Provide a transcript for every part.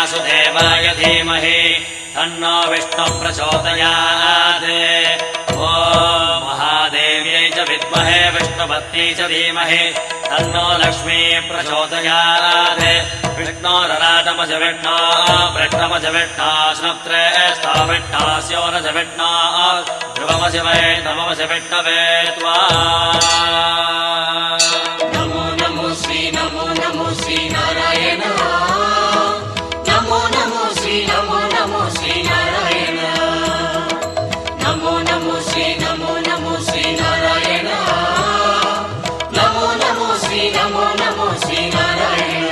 वासुदेवाय धीमहि तन्नो विष्णुः प्रचोदयात्। ॐ महादेव्यै च विद्महे विष्णुपत्न्यै च धीमहि तन्नो लक्ष्मी प्रचोदयात्। विष्णोरराटमज विष्णो वृष्णमज विष्णो स्नप्त्रेष्ठो विष्णोस्योरज विष्णो ध्रुवमज वै नममज विष्णवे त्वा। नमो नमो श्री नारायण। नमो नमो श्री नारायण। नमो नमो श्री नारायण। नमो नमो श्री नारायण।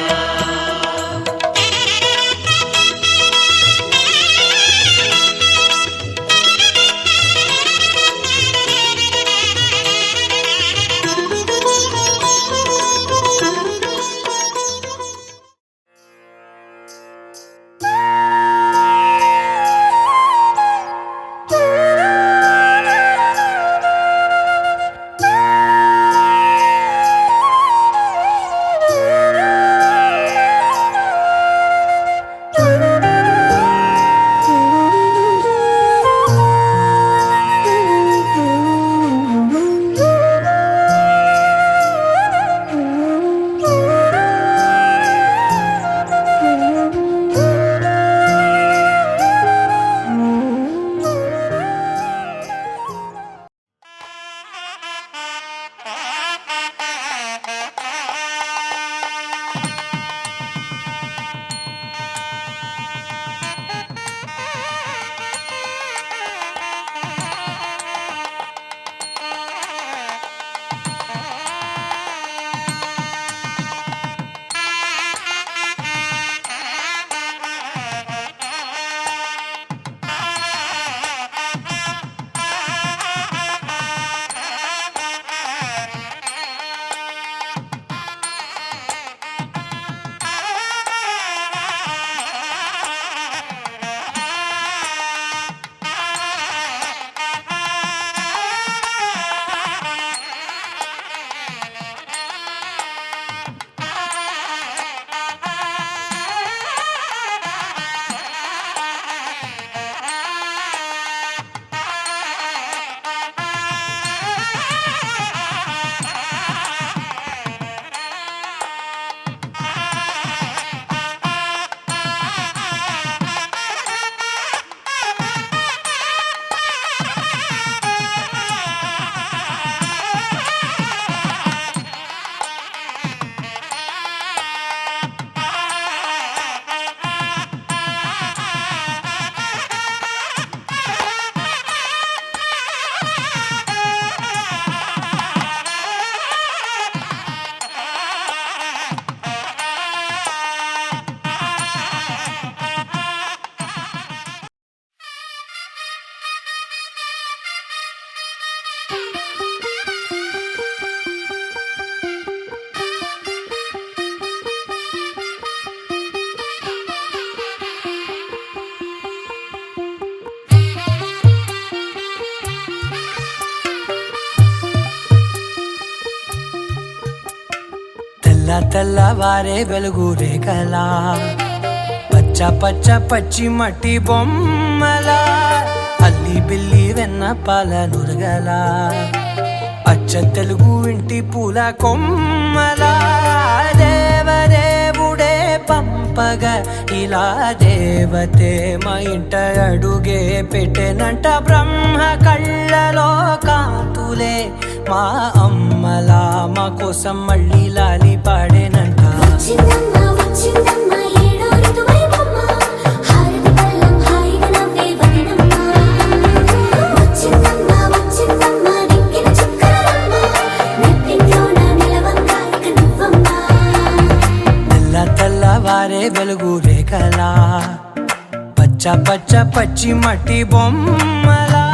తెల్లవారే వెలుగు రేఖలా పచ్చ పచ్చ పచ్చి మట్టి బొమ్మలా అల్లి బిల్లి వెన్న పాల నురగలా అచ్చ తెలుగు ఇంటి పూల కొమ్మలా దేవదేవుడే పంపగా ఇలా దేవతే మా ఇంట అడుగే పెట్టెనంట బ్రహ్మ కళ్ళలో కాంతులే మా అమ్మలా మా కోసం మళ్ళీ లాలి పాడేనంట. తెల్లవారే వెలుగు రేఖలా పచ్చ పచ్చ పచ్చి మట్టి బొమ్మలా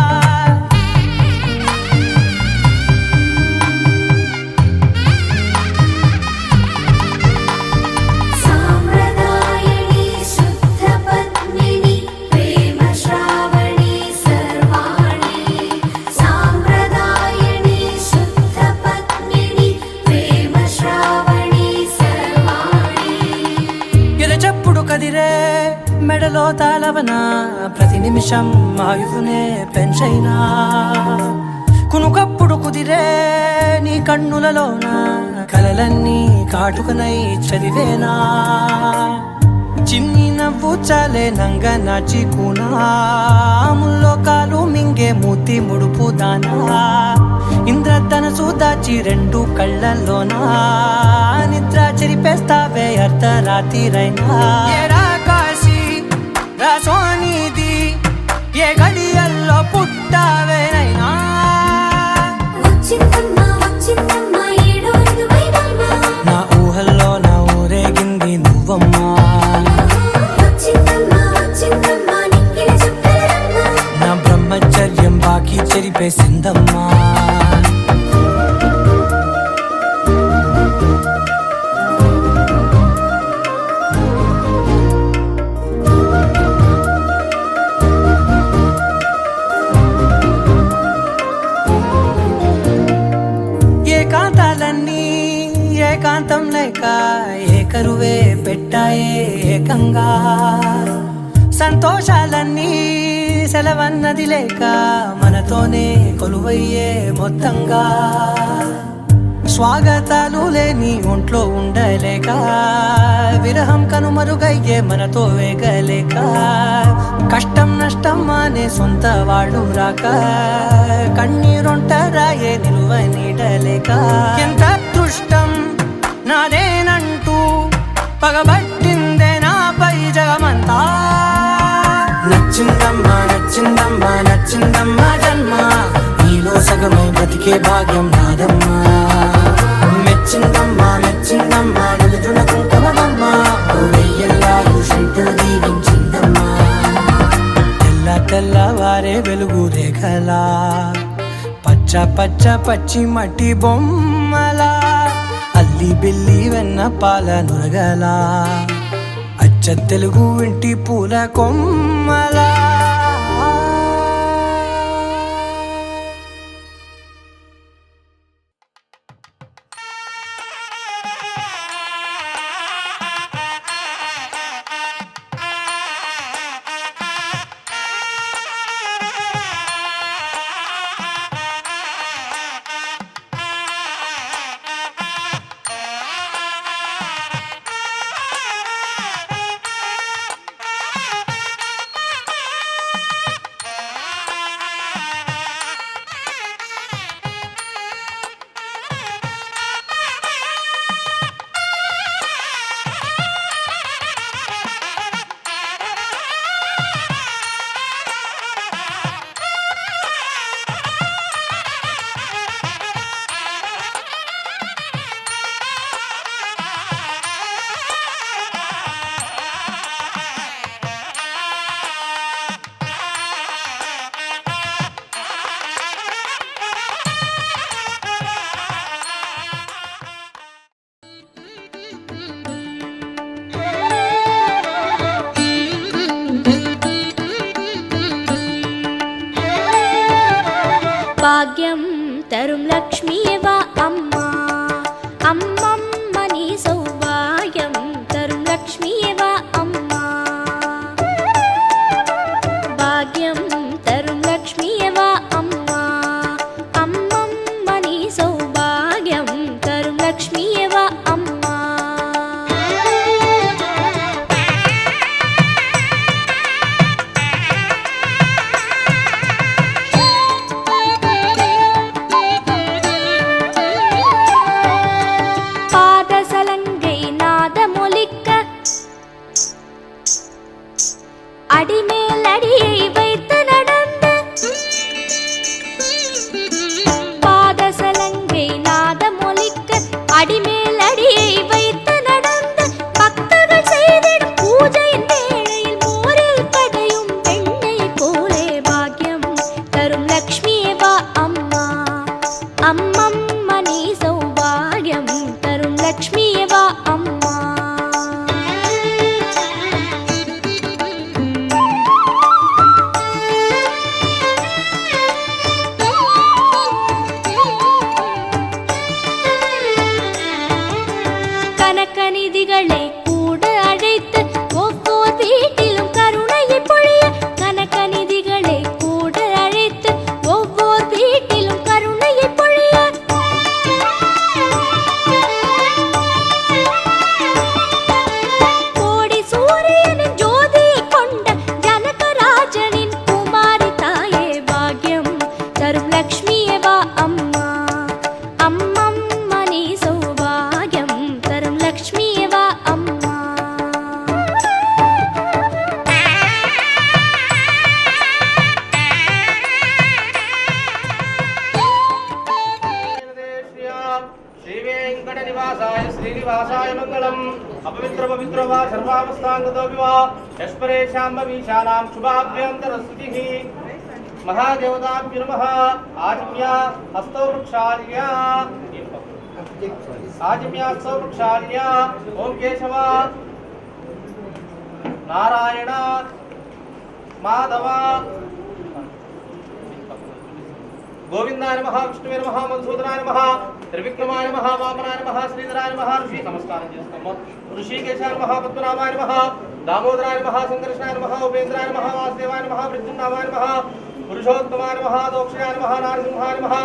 కదిరే కలలో తాళవన ప్రతి నిమిషం ఆయువునే పెంచైనా కునుకప్పుడు కుదిరే నీ కన్నులలోన కలలన్నీ కాటుకనై చదివేనా చిన్ని నవ్వు చాలే నంగ నాచి ముల్లోకాలు మింగే మూతి ముడుపు దానా ఇంద్రధనసు దాచి రెండు కళ్ళల్లోనా నిద్ర చెరిపేస్తావే అర్ధరాత్రిరైనా ఏరా కాశీ రా సోనిది ఏ గడియల్లో పుట్టావేనైనా నా ఊహల్లో నా ఊరేగింది నువ్వమ్మా నా బ్రహ్మచర్యం బాకీ చెరిపేసిందమ్మా ఏకాంతాలన్నీ ఏకాంతం లేక ఏకరువే పెట్టాయే ఏకంగా సంతోషాలన్నీ సెలవన్నది లేక మనతోనే కొలువయ్యే మొత్తంగా స్వాగతాలు లేని ఒంట్లో ఉండలేక విరహం కనుమరుగయ్యే మనతో వేగలేక కష్టం నష్టం అనే సొంత వాడు రాక కన్నీరొంటరాయే నిలువ నీడలేక ఎంత అదృష్టం నాదేనంటూ పగబట్టిందే నాపై జగమంతా నచ్చిందమ్మా నచ్చిందమ్మా నచ్చిందమ్మా జన్మ నీలో సగమై బ్రతికే భాగ్యం నాదమ్మా మెచ్చిందమ్మా మెచ్చిందమ్మా నిలుతున్న కుంకుమమ్మా వెయ్యల్లారు శంకరు దీవించిందమ్మా తెల్ల తెల్లవారే వెలుగు రేఖలా పచ్చ పచ్చ పచ్చి మట్టి బొమ్మలా అల్లి బిల్లి వెన్న పాల నురగలా అచ్చ తెలుగు ఇంటి పూల కొమ్మలా భాగ్యం తరుం లక్ష్మీవా అమ్మా అమ్మమ్మ నీ సౌభాగ్యం తరుం లక్ష్మీవా అమ్మా భాగ్యం తరుం లక్ష్మీవా అమ్మా అమ్మమ్మ నీ సౌభాగ్యం తరుం లక్ష్మీవా అమ్మా அடிமேலடியை வைத்து நடந்த பாதசலங்கை நாதமொலிக்க அடிமேலடியை வைத்து நடந்த பக்தர்கள் செய்திடும் பூஜையின் வேளையில் மோரில் கடையும் பெண்ணை போலே பாக்யம் தரும் லக்ஷ்மியேவா அம்மா அம்மம்మ நீ சௌபாகியம் தரும் லக்ஷ்மியேவா அம்மா கனிதிகளை கூட அழைத்து ஒவ்வொரு வீட்டிலும் கருணை శ్రీనివాసాయ మంగళం అపవిత్ర పవిత్ర వా సర్వావస్థాంగతో వివా యస్పరేషాంబీశానాం శుభాభ్యంతరస్తుతిః महादेवताभ्यो नमः आजम्या हस्तो वृक्षाल्या ओम केशव नारायण माधव गोविंदाय नमः विष्णुवे नमः मधुसूदनाय नमः त्रिविक्रमाय नमः वामनाय नमः श्रीधराय नमः ऋषि नमस्कारं చేస్తాము ऋषिकेशाय नमः पद्मनाभाय नमः दामोदराय नमः संकर्षणाय नमः उपेन्द्राय नमः वासुदेवाय नमः मृत्युंजयाय नमः पुरुषोत्तमाय नमः दोक्षाय नमः नारसिंहाय नमः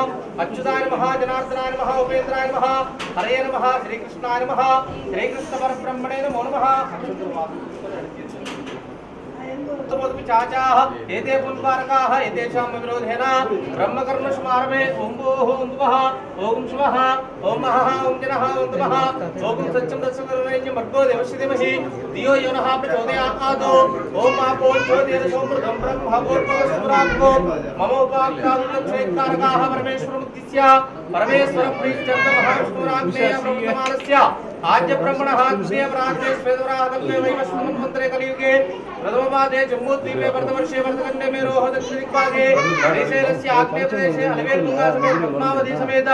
अच्युताय नमः जनार्दनाय नमः उपेन्द्राय नमः हरये नमः श्रीकृष्णाय नमः श्रीकृष्ण परब्रह्मणे नमो नमः चाचाः एते पुण्यकारकाः एतेषां विरोधेन ब्रह्मकर्मसमारभे ओं भोः ओं भुवः ओं शिवः ओं महः ओं जनः ओं तमः ओं सत्यं दत्सकरुणैः मर्गो देवस्य धीमहि धियो यो नः प्रचोदयात् ओं आपो ज्योतिरसोमृतं ब्रह्मभूर्भुवस्सुराभो मम उपाख्यानुलक्षेकारकाः परमेश्वरमुद्दिश्य परमेश्वरप्रीत्यर्थमहाविष्णुराग्नेय ब्रह्ममानस्य आद्य ब्रह्मणः कृष्णे प्राग्ने श्वेतवराहतम्ये वैवस्वतन्वन्तरे कलियुगे प्रथमपादे जम्बूद्वीपे वर्धवर्षे वर्धकण्डे मेरोः दक्षिणदिक्पादे श्रीशैलस्य आग्नेयप्रदेशे अलवेलुङ्गा समेत पद्मावती समेत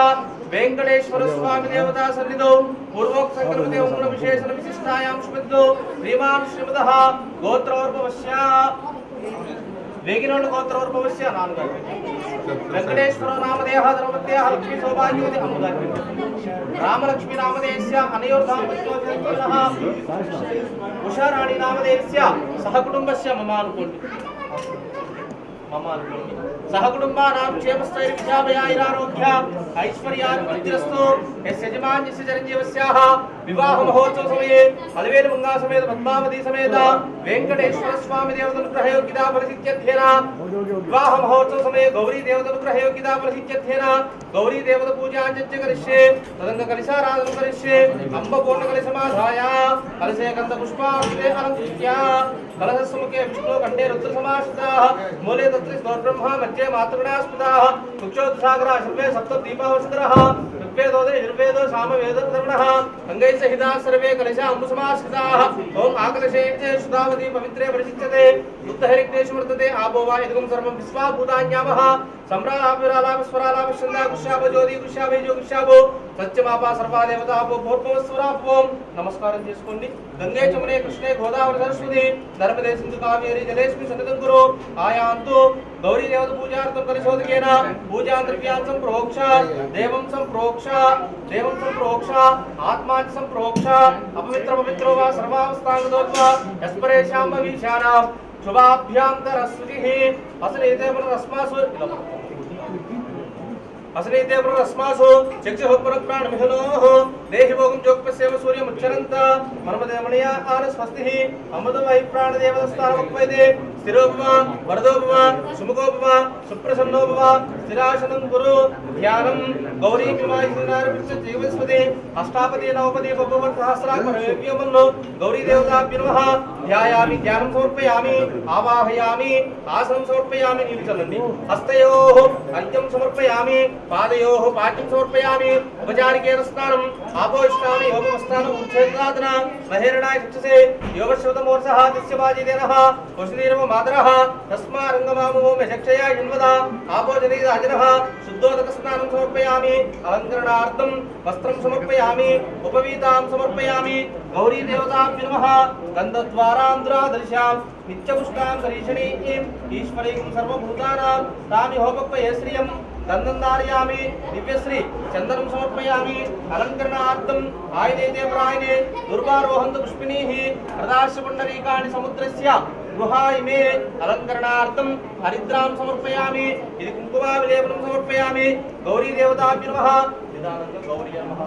वेंकटेश्वर स्वामी देवता सन्निधौ पूर्वोक्त संकल्पते ओम विशेषण विशिष्टायां शुभद्दो श्रीमान् श्रीमदः गोत्रोर्भवस्य वेगिनोड गोत्रोर्भवस्य नानुगा वेंकटेश्वर नामधेयः धर्मदेयः लक्ष्मी सौभाग्यवती अमुदा रामलक्ष्मी नामधेयस्य अनयोर्धामत्वः उषाराणी नामधेयस्य सहकुटुम्बस्य ममानुकोटि सहकुटुम्बानां क्षेमस्थैर्विद्याभयाैरारोग्य ऐश्वर्याभिवृद्धिरस्तु यस्य यजमानस्य चिरञ्जीवस्याः विवाह महोत्सव समये अलवेलु मंगा समेत पद्मावती समेत वेंकटेश्वर स्वामी देवतानुग्रह योग्यता फलसिद्ध्यर्थेन विवाह महोत्सव समये गौरी देवतानुग्रह योग्यता फलसिद्ध्यर्थेन गौरी देवता पूजाञ्च करिष्ये तदंग कलशाराधनं करिष्ये अम्ब पूर्ण कलशमाधाय कलशे गन्ध पुष्पाक्षते अलङ्कृत्य कलशसमुखे विष्णु कंठे रुद्र समाश्रिताः मूले तत्र ब्रह्मा मध्ये मातृगणास्पदाः कुक्षोत्सागरा सर्वे सप्तदीपावसुतरः ऋग्वेदोदे यजुर्वेदो सामवेदो धर्मणः अंगैः सहिताः सर्वे कलशा अम्बुसमाश्रिताः ओम आकलशे सुधावती पवित्रे परिचिच्यते बुद्धहरिग्नेषु वर्तते आपो वा इदं सर्वं विश्वाभूतान्यामः सम्रालाभिरालाभिस्वरालाभि छन्दा गुष्याभो ज्योति गुष्याभेजो गुष्याभो सत्यमापा सर्वा देवताभो भूर्भुवस्वराभो नमस्कारं చేసుకోండి गंगे चमुने कृष्णे गोदावरी सरस्वती नर्मदे सिंधु कावेरी जलेस्मिन् सन्निधिं कुरु आयान्तु गौरी देवता पूजार्थं कलशोदकेन पूजा द्रव्यान् सम्प्रोक्ष देवं सम्प्रोक्ष आत्मा च सम्प्रोक्ष अपवित्र पवित्रो वा सर्वावस्थांगतो वा यस्परेषां भविष्याणां शुभाभ्यान्तरस्तुतिः असनेते पुनरस्मासु असनेते पुनरस्मासु चक्षुः पुनःप्राणमिहनोः देहि भोगं जोगपस्येम सूर्यमुच्चरन्त मर्मदेमणिया आन स्वस्तिः अमृतमयि प्राणदेवतस्थानमुपैते स्थिरोपमा वरदोपमा सुमुखोपमा सुप्रसन्नोपमा स्थिरासनं कुरु ध्यानं गौरी जीवस्पति अष्टापति नवपति बभुवत्सहस्राक्षरमन्नो गौरी देवताभ्यो नमः ध्यायामि ध्यानं समर्पयामि आवाहयामि आसनं समर्पयामि नीलचलन्ति हस्तयोः अर्घ्यं समर्पयामि पादयोः पाद्यं समर्पयामि उपचारिकेन स्नानम् आपोष्टामि योगमस्नानं उच्छेदनादना महेरणाय चक्षसे योगश्रवतमोर्सः तस्य वाजिदेनः वसुधीरव मातरः तस्मारङ्गमामो मे चक्षया जन्मदा आपोजनेद अजनः शुद्धोदकस्नानं समर्पयामि अलङ्करणार्थं वस्त्रं समर्पयामि उपवीतां समर्पयामि गौरी देवताभ्यो नमः गन्धद्वारान्ध्रादर्शां नित्यपुष्टां करीषणीं ईश्वरीं सर्वभूतानां तामिहोपक्वये श्रियं गन्धन्धारयामि दिव्यश्री चन्दनं समर्पयामि अलङ्करणार्थम् आयनेते प्रायणे दुर्वारोहन्तु पुष्पिणीः प्रदाश्यपुण्डरीकाणि समुद्रस्य गृहायिमे अलङ्करणार्थं हरिद्रां समर्पयामि इति कुङ्कुमाविलेपनं समर्पयामि गौरी देवताभ्यो नमः निदानंद गौरी नमः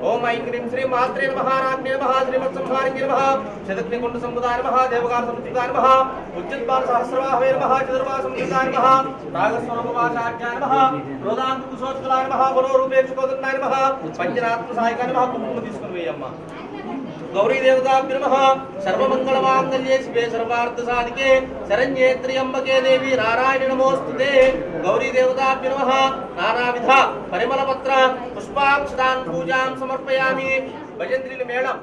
ओम ऐं क्रीं श्री मात्रे नमः राज्ञे नमः श्रीमत्संहारिणे नमः शतग्निकुण्ड समुदाय नमः देवगान समुदाय नमः उज्जत्पाल सहस्रवाहवे नमः चतुर्वा समुदाय नमः रागस्वरूपवाचार्याय नमः रोदांकुशोत्कलाय नमः मनोरूपेक्षुकोदन्नाय नमः पंचरात्मसायकाय नमः कुंकुम తీసుకొని వేయమ్మ गौरी देवताभ्यो नमः सर्वमंगलमांगल्ये शिवे सर्वार्थसाधिके शरण्ये त्र्यंबके देवी नारायणी नमोस्तुते गौरी देवताभ्यो नमः नानाविध परिमलपत्र पुष्पाक्षतान् पूजां समर्पयामि भजन्त्रिल मेळं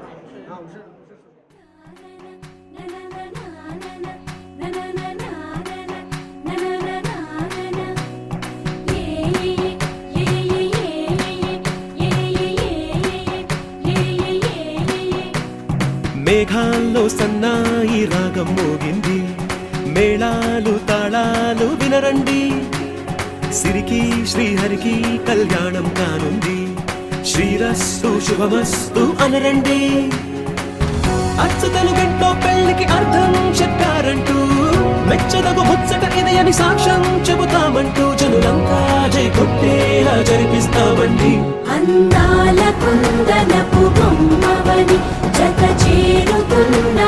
మేఘాల్లో సన్నాయి రాగం మోగింది మేళాలు తాళాలు వినరండి సిరికి శ్రీహరికి కళ్యాణం కానుంది శ్రీరస్తు శుభమస్తు అనరండి అచ్చతలు గంటో పెళ్లికి అర్థం చెప్పారంటూ మెచ్చదగు ముచ్చట ఇది అని సాక్ష్యం చెబుతామంటూ జనులంతా జై కొట్టేలా జరిపిస్తామండి అందాల కుందనపు బొమ్మవని జత చేరుతున్న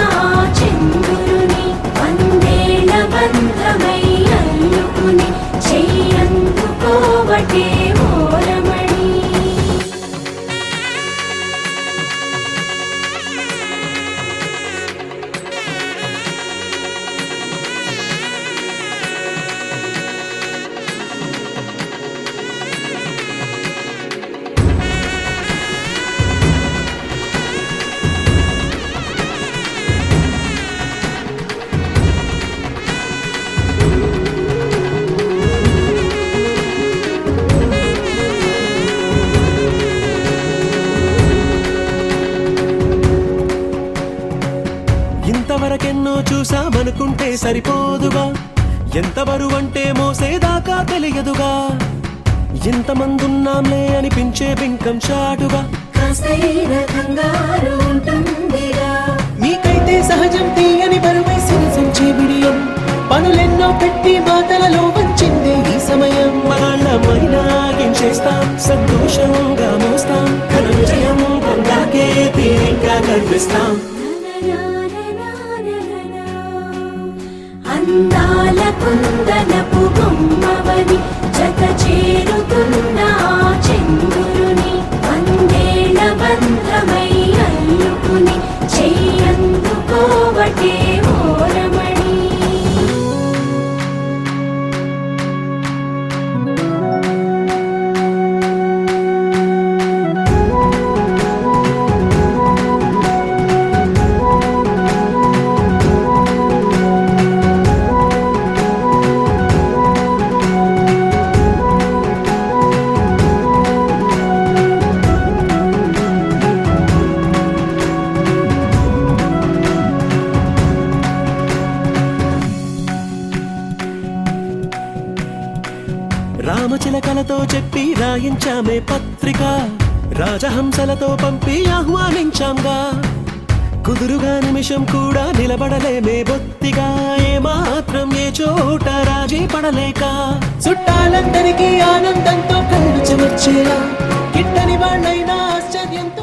చంద్రుని వందేళ్ల బంధమై అల్లుకుని చెయ్యందుకోవటే ఓరమణి ఇంతవరకెన్నో చూసామనుకుంటే సరిపోదుగా ఎంత బరువంటే మోసేదాకా తెలియదుగా ఇంతమందున్నాంలే అనిపించే బింకం చాటుగా కాస్తైన కంగారు ఉంటుందిగా మీకైతే సహజం తీయని బరువై సిరిసించే బిడియం పనులెన్నో పెట్టి మాటలలో వంచిందే ఈ సమయం వాళ్ళమైనా చేస్తాం సంతోషంగా మోస్తాం ఘన విజయం పొందాకే తీరిగ్గా కనిపిస్తాం అందాల కుందనపు బొమ్మవని జత చేరుతున్న చంద్రుని వందేళ్ల బంధమై అల్లుకుని చెయ్యందుకోవటే ఓరమణి రామచిలకలతో చెప్పి రాయించామే పత్రిక రాజహంసలతో పంపి ఆహ్వానించాంగా కుదురుగా నిమిషం కూడా నిలబడలేమే బొత్తిగా ఏమాత్రం ఏ చోట రాజీ పడలేక చుట్టాలందరికీ ఆనందంతో కళ్ళు చెమర్చేలా గిట్టని వాళ్ళైనా ఆశ్చర్యంతో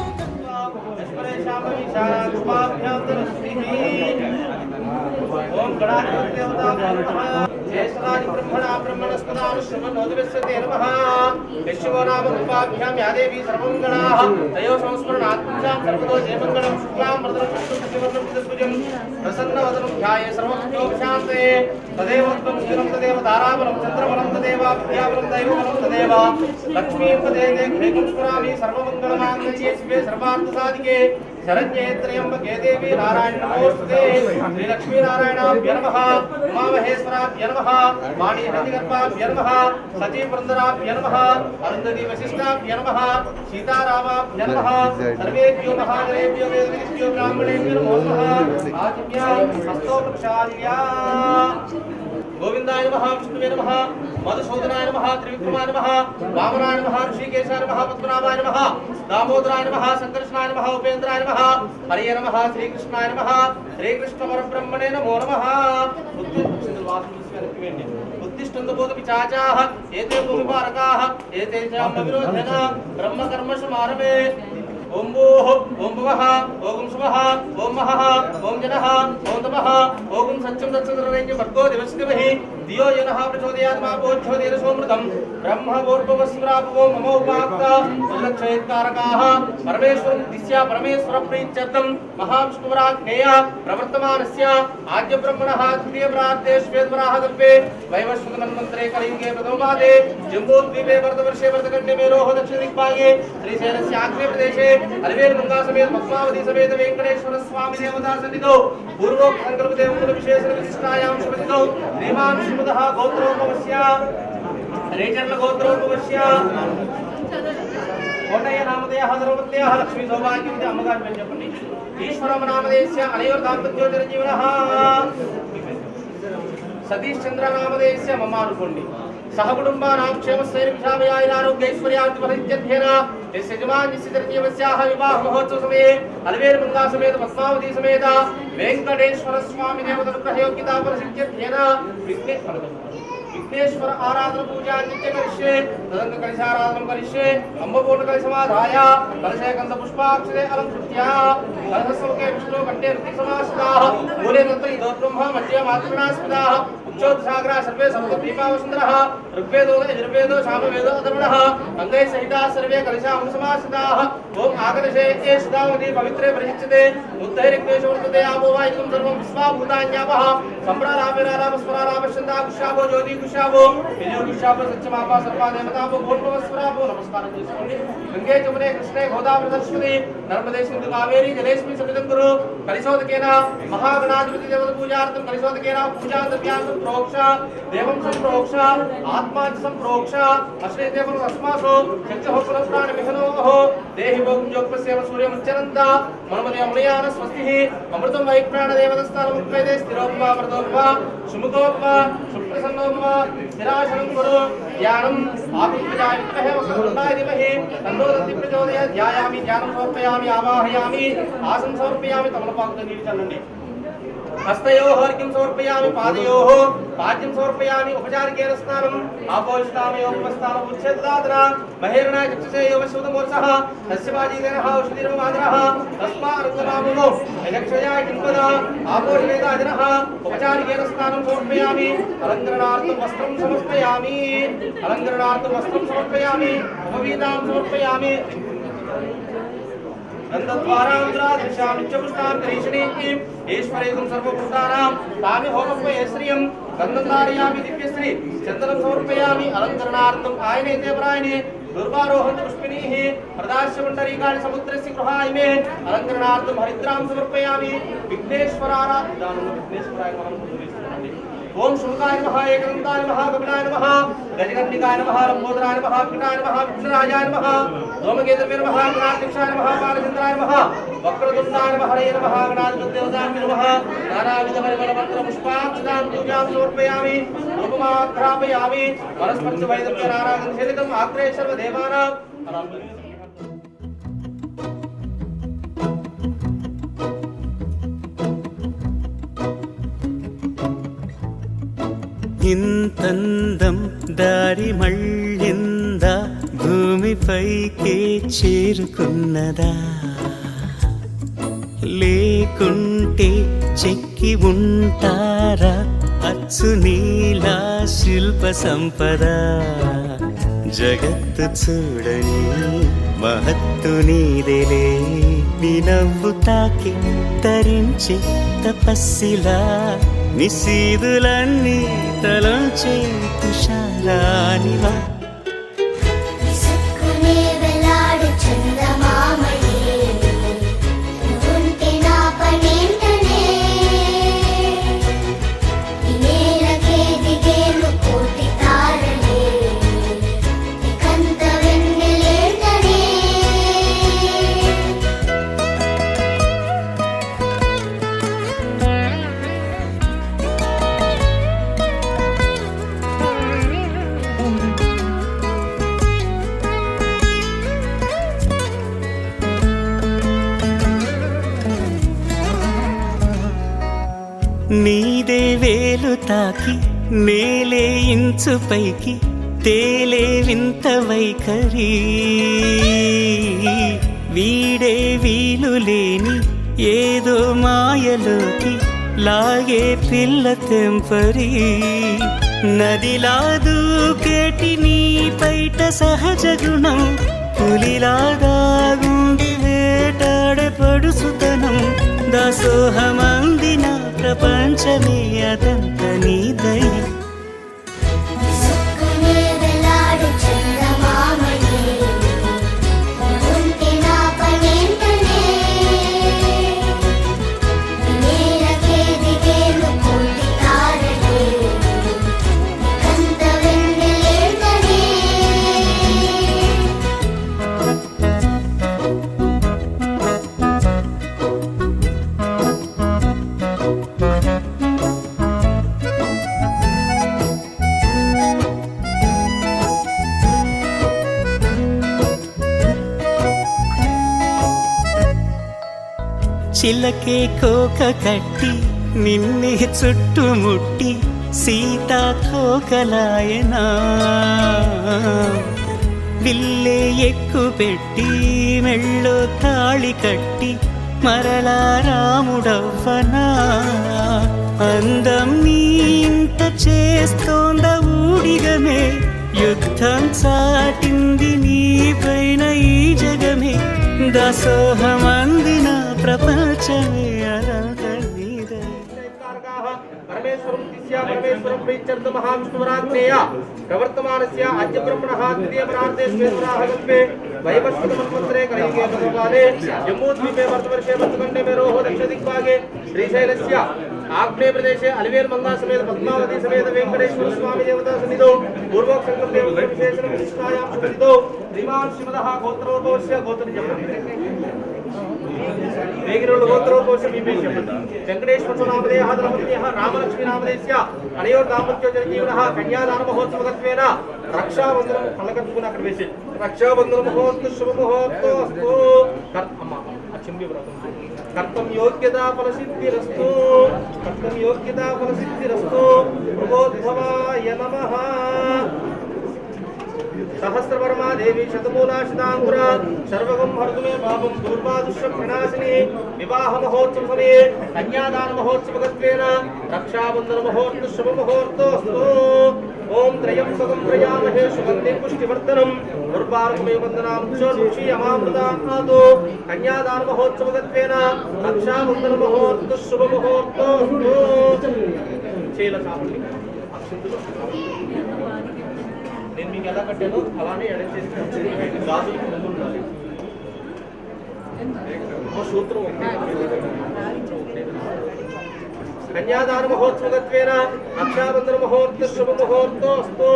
ओम गणाधिपति देवताभ्यो नमः ज्येष्ठराज ब्रह्मणा ब्रह्मणस्पदां श्रवणोदविश्यते नमः विश्वो नाम रूपाभ्यां या देवी सर्वमङ्गलाः तयो संस्मरणात्मजां सर्वतो जयमङ्गलं शुक्लां वरदं विष्णुं चतुर्भुजं प्रसन्नवदनं ध्याये सर्वभूतोपशान्ते तदेव त्वं शिवं तदेव ताराबलं चन्द्रबलं तदेव विद्याबलं दैवबलं तदेव लक्ष्मीं पदेते ह्रीं स्मरामि सर्वमङ्गलमाङ्गल्ये शिवे सर्वार्थसाधिके शरण्ये त्र्यंबके देवी नारायणी नमोस्तुते श्री लक्ष्मी नारायणाभ्य नमः उमामहेश्वराभ्य नमः वाणी हृदिगर्भाभ्य नमः सची पुरन्दराभ्य नमः अरुन्धती वसिष्ठाभ्य नमः सीतारामाभ्य नमः सर्वेभ्यो महादेवेभ्यो वेदविदिभ्यो ब्राह्मणेभ्यो नमो नमः आचम्या हस्तो प्रक्षाल्या गोविंदाय नमः विष्णुवे नमः मधुसूदनाय नमः त्रिविक्रमाय नमः वामनाय नमः ऋषिकेशाय नमः पद्मनाभाय नमः दामोदराय नमः संकर्षणाय नमः उपेन्द्राय नमः हरिये नमः श्रीकृष्णाय नमः श्रीकृष्ण परब्रह्मणे नमो नमः उत्तिष्ठन्तु बोधपिशाचाः एते भूमिपारकाः एते चामविरोधना ब्रह्मकर्मसु मारवे ओम भूः ओम भुवः ओम सुवः ओम महः ओम जनः ओम तपः ओम सत्यं तत्सदरेण्य भर्गो दिवस्य धीमहि धियो जनः प्रचोदयात् मा बोध्योदेन सोमृतं ब्रह्मवोर्भवस्मराभवो ममो उपाक्ता सुलक्षयत्कारकाः परमेश्वरं दिश्या परमेश्वरप्रीत्यर्थं महाविष्णुवराज्ञेय प्रवर्तमानस्य आद्यब्रह्मणः द्वितीयप्रार्थे श्वेतवराहकल्पे वैवस्वतमन्वन्तरे कलियुगे प्रथमपादे जम्बूद्वीपे भरतवर्षे भरतखण्डे मेरोः दक्षिणदिग्भागे श्रीशैलस्य आग्नेयप्रदेशे अलवेलुमङ्गासमेत पद्मावती समेत वेङ्कटेश्वर स्वामी देवता सन्निधौ पूर्वोक्त संकल्पदेवकुलविशेषविशिष्टायां शुभतिथौ श्रीमान् श्रीमदः गोत्रोद्भवस्य रेचर्लगोत्रोद्भवस्य కోటయ్య నామధేయ ధర్మపత్య లక్ష్మీ సౌభాగ్యవతి అమ్మగారి పేరు చెప్పండి. ఈశ్వరమ నామధేయస్య అనయోర్ దాంపత్యో చిరంజీవినః. సతీష్ చంద్ర నామధేయస్య మమ అనుకోండి. సహకుటుంబానాం క్షేమస్థైర్విషాభయారోగ్యైశ్వర్యార్థిఫలిత్యర్థేన యస్య యజమాన్యస్య చిరంజీవస్యాః వివాహ మహోత్సవ సమయే అలవేలుమంగా సమేత పద్మావతి సమేత వెంకటేశ్వర స్వామి దేవతనుగ్రహయోగ్యతా పరిసిద్ధ్యర్థేన विघ्नेश्वर आराधन पूजा नित्य करिष्ये तदंग कलशाराधनं करिष्ये अम्बपूर्ण कलशमाधाय कलशे गंध पुष्पाक्षरे अलंकृत्य कलशसमुखे विष्णु कंठे ऋतिक समासिताः मूले तत्र इदो ब्रह्म मध्ये मातृणास्पदाः उच्चोत्सागरा सर्वे सप्तद्वीपावसुन्दरः ऋग्वेदो यजुर्वेदो सामवेदो अथर्वणः अंगैः सहिताः सर्वे कलशां समासिताः ओम आकलशे एषदावति पवित्रे परिचिच्यते उत्तैरिक्तेषवर्तते आपो वा इदं सर्वं विश्वाभूतान्यापः सम्प्रालापेरालापस्वरालापश्चन्दाकुशाभो ज्योति कुशाभो विजयोकुशाभो सत्यमापा सर्वा देवताभो भूर्भुवस्वराभो नमस्कारं చేసుకోండి. गंगे जमुने कृष्णे गोदावरी सरस्वती नर्मदे सिंधु कावेरी जलेस्मिन् सन्निधिं कुरु. कलिशोदकेन महागणाधिपति देवता पूजार्थं कलिशोदकेन पूजा द्रव्यान् प्रोक्ष देवं संप्रोक्ष आत्मा च संप्रोक्ष अश्रे देवं अस्मासो चक्षुः पुनः मिथुनोः देहि भोगं योगपस्येव सूर्यमुच्चरन्त मनमदे मुनयान स्वस्तिः अमृतं वै प्राणदेवतस्थानं मुक्तैते स्थिरोपमा मृतोपमा सुमुखोपमा सुप्रसन्नोपमा स्थिरासनं कुरु. ध्यानं आत्मविद्याय विद्महे वक्रतुण्डाय धीमहि तन्नो दन्ति प्रचोदयात्. ध्यायामि ध्यानं समर्पयामि आवाहयामि आसनं समर्पयामि तमलपाकुतं नीति चल्लंడి. हस्तयोः अर्घ्यं समर्पयामि पादयोः पाद्यं समर्पयामि उपचारिकेन स्नानम् आपोषितामि उपस्थानम् उच्छेददातन महेरणाय चक्षुषे योगशूदमोर्सः तस्य वाजीदेनः औषधिर्मादरः तस्मारङ्गमामुमो यक्षयाय किंपद आपोषितेदाजनः उपचारिकेन स्नानं समर्पयामि अलङ्करणार्थं वस्त्रं समर्पयामि उपवीतां समर्पयामि गन्धद्वारान्द्रादृशां नित्यपुष्टां करीषणीं ईश्वरेदं सर्वभूतानां तानि होममये श्रियं गन्धं धारयामि दिव्यश्री चन्दनं समर्पयामि अलङ्करणार्थम् आयनेते परायणे दुर्वारोहन्त पुष्पिणीः प्रदास्यमण्डरीकाणि समुद्रस्य गृहायमे अलङ्करणार्थं हरिद्रां समर्पयामि. विघ्नेश्वराराधनं विघ्नेश्वराय नमः. ओम शुकाय नमः एकदन्ताय नमः कपिलाय नमः गजकर्णिकाय नमः लंबोदराय नमः विकटाय नमः विघ्नराजाय नमः धूमकेतवे नमः गणाध्यक्षाय नमः बालचन्द्राय नमः वक्रतुण्डाय नमः हरये नमः गणाधिपतिदेवताय नमः नानाविधपरिमलपत्रपुष्पाक्षतां पूजां समर्पयामि धूपमाघ्रापयामि वनस्पतिवैदव्यनारागणशलितम् आग्रे सर्वदेवानां ఇంతందం దారి మళ్ళిందా భూమిపైకే చేరుకున్నదా లేకుంటే చెక్కి ఉంటారా అచ్చు నీలా శిల్ప సంపద జగత్తు చూడని మహత్తు నీదేలే నీ నవ్వు తాకి తరించి తపస్సిలా నిశీదులన్నీ తలంచే తుషారానివా విసుక్కునే వెలాడు చందమామయే నువ్వుంటే నా పనేంటనే ఈ నేలకే దిగేను కోటి తారలే ఇకంత వెన్నెలేంటనే నీదే వేలు తాకి నేలే ఇంచు పైకి తేలే వింత వైఖరి వీడే వీలు లేని ఏదో మాయలోకి లాగే పిల్ల తెంపరి నదిలా దూకేటి నీ పైట సహజ గుణం, పులిలాగా గుండి వేటాడే పడుసుతనం, దాసోహమందిన ప్రపంచమే అదంత నీ దయ. విసుక్కునే వేలాడు చందమామయే, ఉంటే నా పనేంటనే, నేలకే దిగేను కోటి తారలే, కంత వెన్నెలేంటనే. చిలకే కోక కట్టి నిన్నే చుట్టుముట్టి సీతాకోకలాయనా, విల్లే ఎక్కు పెట్టి మెళ్ళో తాళి కట్టి మరలా రాముడవ్వనా, అందం నీ ఇంత చేస్తోంద ఊడిగమే, యుద్ధం చాటింది నీ పైన ఈ జగమే, దాసోహమందిన ప్రపంచమే అనంత నీదై. పరమేశ్వరం దిశ్య పరమేశ్వరం ప్రీత్యర్థ మహావిష్ణువరాజ్ఞేయ ప్రవర్తమానస్య అద్య బ్రహ్మణః ద్వితీయ పరార్ధే శ్వేతరాహ కల్పే వైవస్వత మన్వంతరే కలియుగే ప్రథమపాదే జమ్మూద్వీపే వర్తవర్షే వర్తకండే మేరోః దక్షిణ దిగ్భాగే శ్రీశైలస్య ఆగ్నేయ ప్రదేశే అలివేలు మంగా సమేత పద్మావతి సమేత వెంకటేశ్వర స్వామి దేవతా సన్నిధౌ పూర్వోక్త సంకల్పే విశేషణ విశిష్టాయాం సుఖితో శ్రీమాన్ శ్రీమదః గోత్రోద్భవస్య గోత్రజం వేగిరోళ్ళు గోత్రోద్భవస్య విభేషం వెంకటేశ్వర నామధేయః ధర్మపత్న్యః రామలక్ష్మీ నామధేయస్య అనయోర్ దాంపత్యో జనజీవనః కన్యాదాన మహోత్సవగత్వేన రక్షాబంధనం కళ్ళకట్టుకుని అక్కడ వేసి రక్షాబంధన మహోత్సవ శుభ మహోత్సవస్తు అమ్మ అచింబి వ్రతం కర్తం యోగ్యతా ఫలసిద్ధిరస్తు కర్తం యోగ్యతా ఫలసిద్ధిరస్తు భగవోద్భవాయ నమః. సహస్రవర్మా దేవి శతమూలా శతాంకురా సర్వగం హర్తుమే పాపం దూర్వాదుష్య ప్రణాశిని వివాహ మహోత్సవ సమయే కన్యాదాన మహోత్సవగత్వేన రక్షాబంధన మహోత్సవ శుభ ముహూర్తోస్తు. ఓం త్రయం సగం ప్రయామహే సుగంధి పుష్టివర్ధనం ఉర్వారుకమే వందనాం రుషి అమామృతాతో కన్యాదాన మహోత్సవగత్వేన రక్షాబంధన మహోత్సవ శుభ ముహూర్తోస్తు. చేల చాపల్లి అక్షంతులు నేను మీకు ఎలా కట్టానో అలానే ఎడ చేసి గాజులు ముందు ఉండాలి. సూత్రం కన్యాదాన మహోత్సవగత్వేన రక్షాబంధన ముహూర్త శుభ ముహూర్తోస్తు.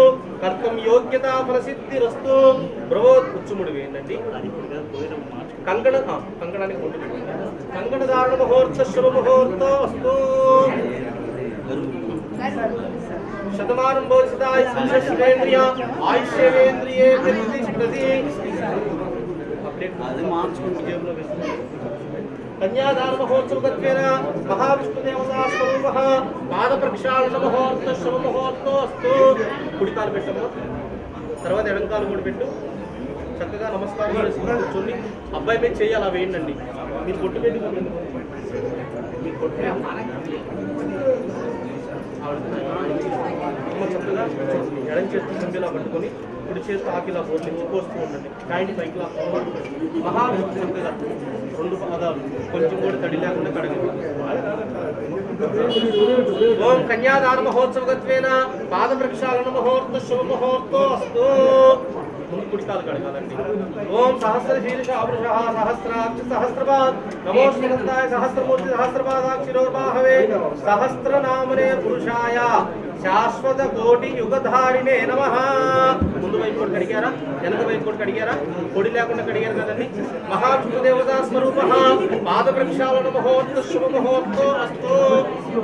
కర్తం యోగ్యతా ఫలసిద్ధిరస్తు. బ్రవోత్ ఉచ్చుముడి వేయండి. కంకణానికి ముందు కంకణ ధారణ ముహూర్త శుభ ముహూర్తోస్తు. శతమానం భవిష్యతాయ శివేంద్రియ ఆయుష్యేంద్రియే ప్రతిష్టతి. కన్యాదాన మహోత్సవగత్వేన మహావిష్ణుదేవతా స్వరూపః పాద ప్రక్షాళన ముహూర్త శుభ ముహూర్తోస్తు. కుడికాలు పెట్టమ్మా, తర్వాత ఎడంకాలు కూడా పెట్టు. చక్కగా నమస్కారం చేసుకుని కూర్చొని అబ్బాయి మీద చేయి అలా వేయండి. మీరు పొట్టు పెట్టి మీరు పొట్టు చక్కగా ఎడం చేస్తూ కుంభిలా పట్టుకొని కుడి చేస్తూ ఆకిలా పోస్తూ ఉండండి. కాయని పైకి మహావిష్ణు చక్కగా రెండు పాదాలు కొంచెం కూడా తడి లేకుండా కడగండి. ఓం కన్యాదాన మహోత్సవగత్వేన పాద ప్రక్షాళన ముహూర్త శుభ ముహూర్తోస్తు. ముందు కుడికాలు కడగాలండి. ఓం సహస్ర శీర్ష అవృష సహస్రాక్ష సహస్రపాద్ నమో శ్రీనందాయ సహస్రమూర్తి సహస్రపాదాక్షిరోర్బాహవే సహస్రనామనే పురుషాయ శాశ్వత కోటి యుగధారిణే నమః. ముందు వైపు కూడా కడిగారా, వెనక వైపు కూడా కడిగారా? పొడి లేకుండా కడిగారు కదండి. మహావిష్ణుదేవతా స్వరూపః పాద ప్రక్షాళన ముహూర్త శుభ ముహూర్తో అస్తు.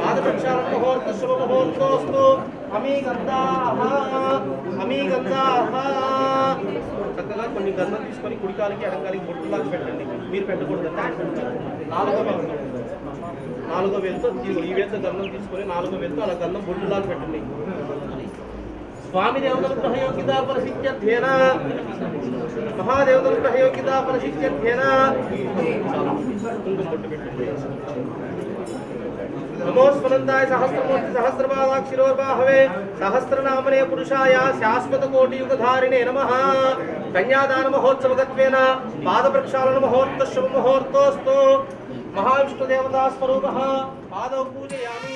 పాద ప్రక్షాళన ముహూర్త శుభ ముహూర్తోస్తు. చక్కగా కొన్ని గంధం తీసుకొని కుడికాలకి ఎడంకాలకి బొట్టులాగా పెట్టండి. మీరు పెట్టకూడదండి. నాలుగో వేలుతో ఈ వేలుతో గంధం తీసుకొని నాలుగో వేలుతో అలా గంధం బొట్టులాగా పెట్టండి. స్వామి దేవతల గ్రహయోగ్యత పరిశిత్యధ్యేన మహాదేవతల గ్రహయోగ్యత పరిశిత్యధ్యేన కుంకుమ బొట్టు పెట్టండి. नमो स्वनंदाय सहस्रमूर्ति सहस्रपादाक्षिरोर्बाहवे सहस्रनामने पुरुषाय शाश्वत कोटि युगधारिणे नमः। कन्यादान महोत्सवगत्वेन पादप्रक्षालन मुहूर्त शुभ मुहूर्तोस्तु। महाविष्णु देवता स्वरूपः पादौ पूजयामि।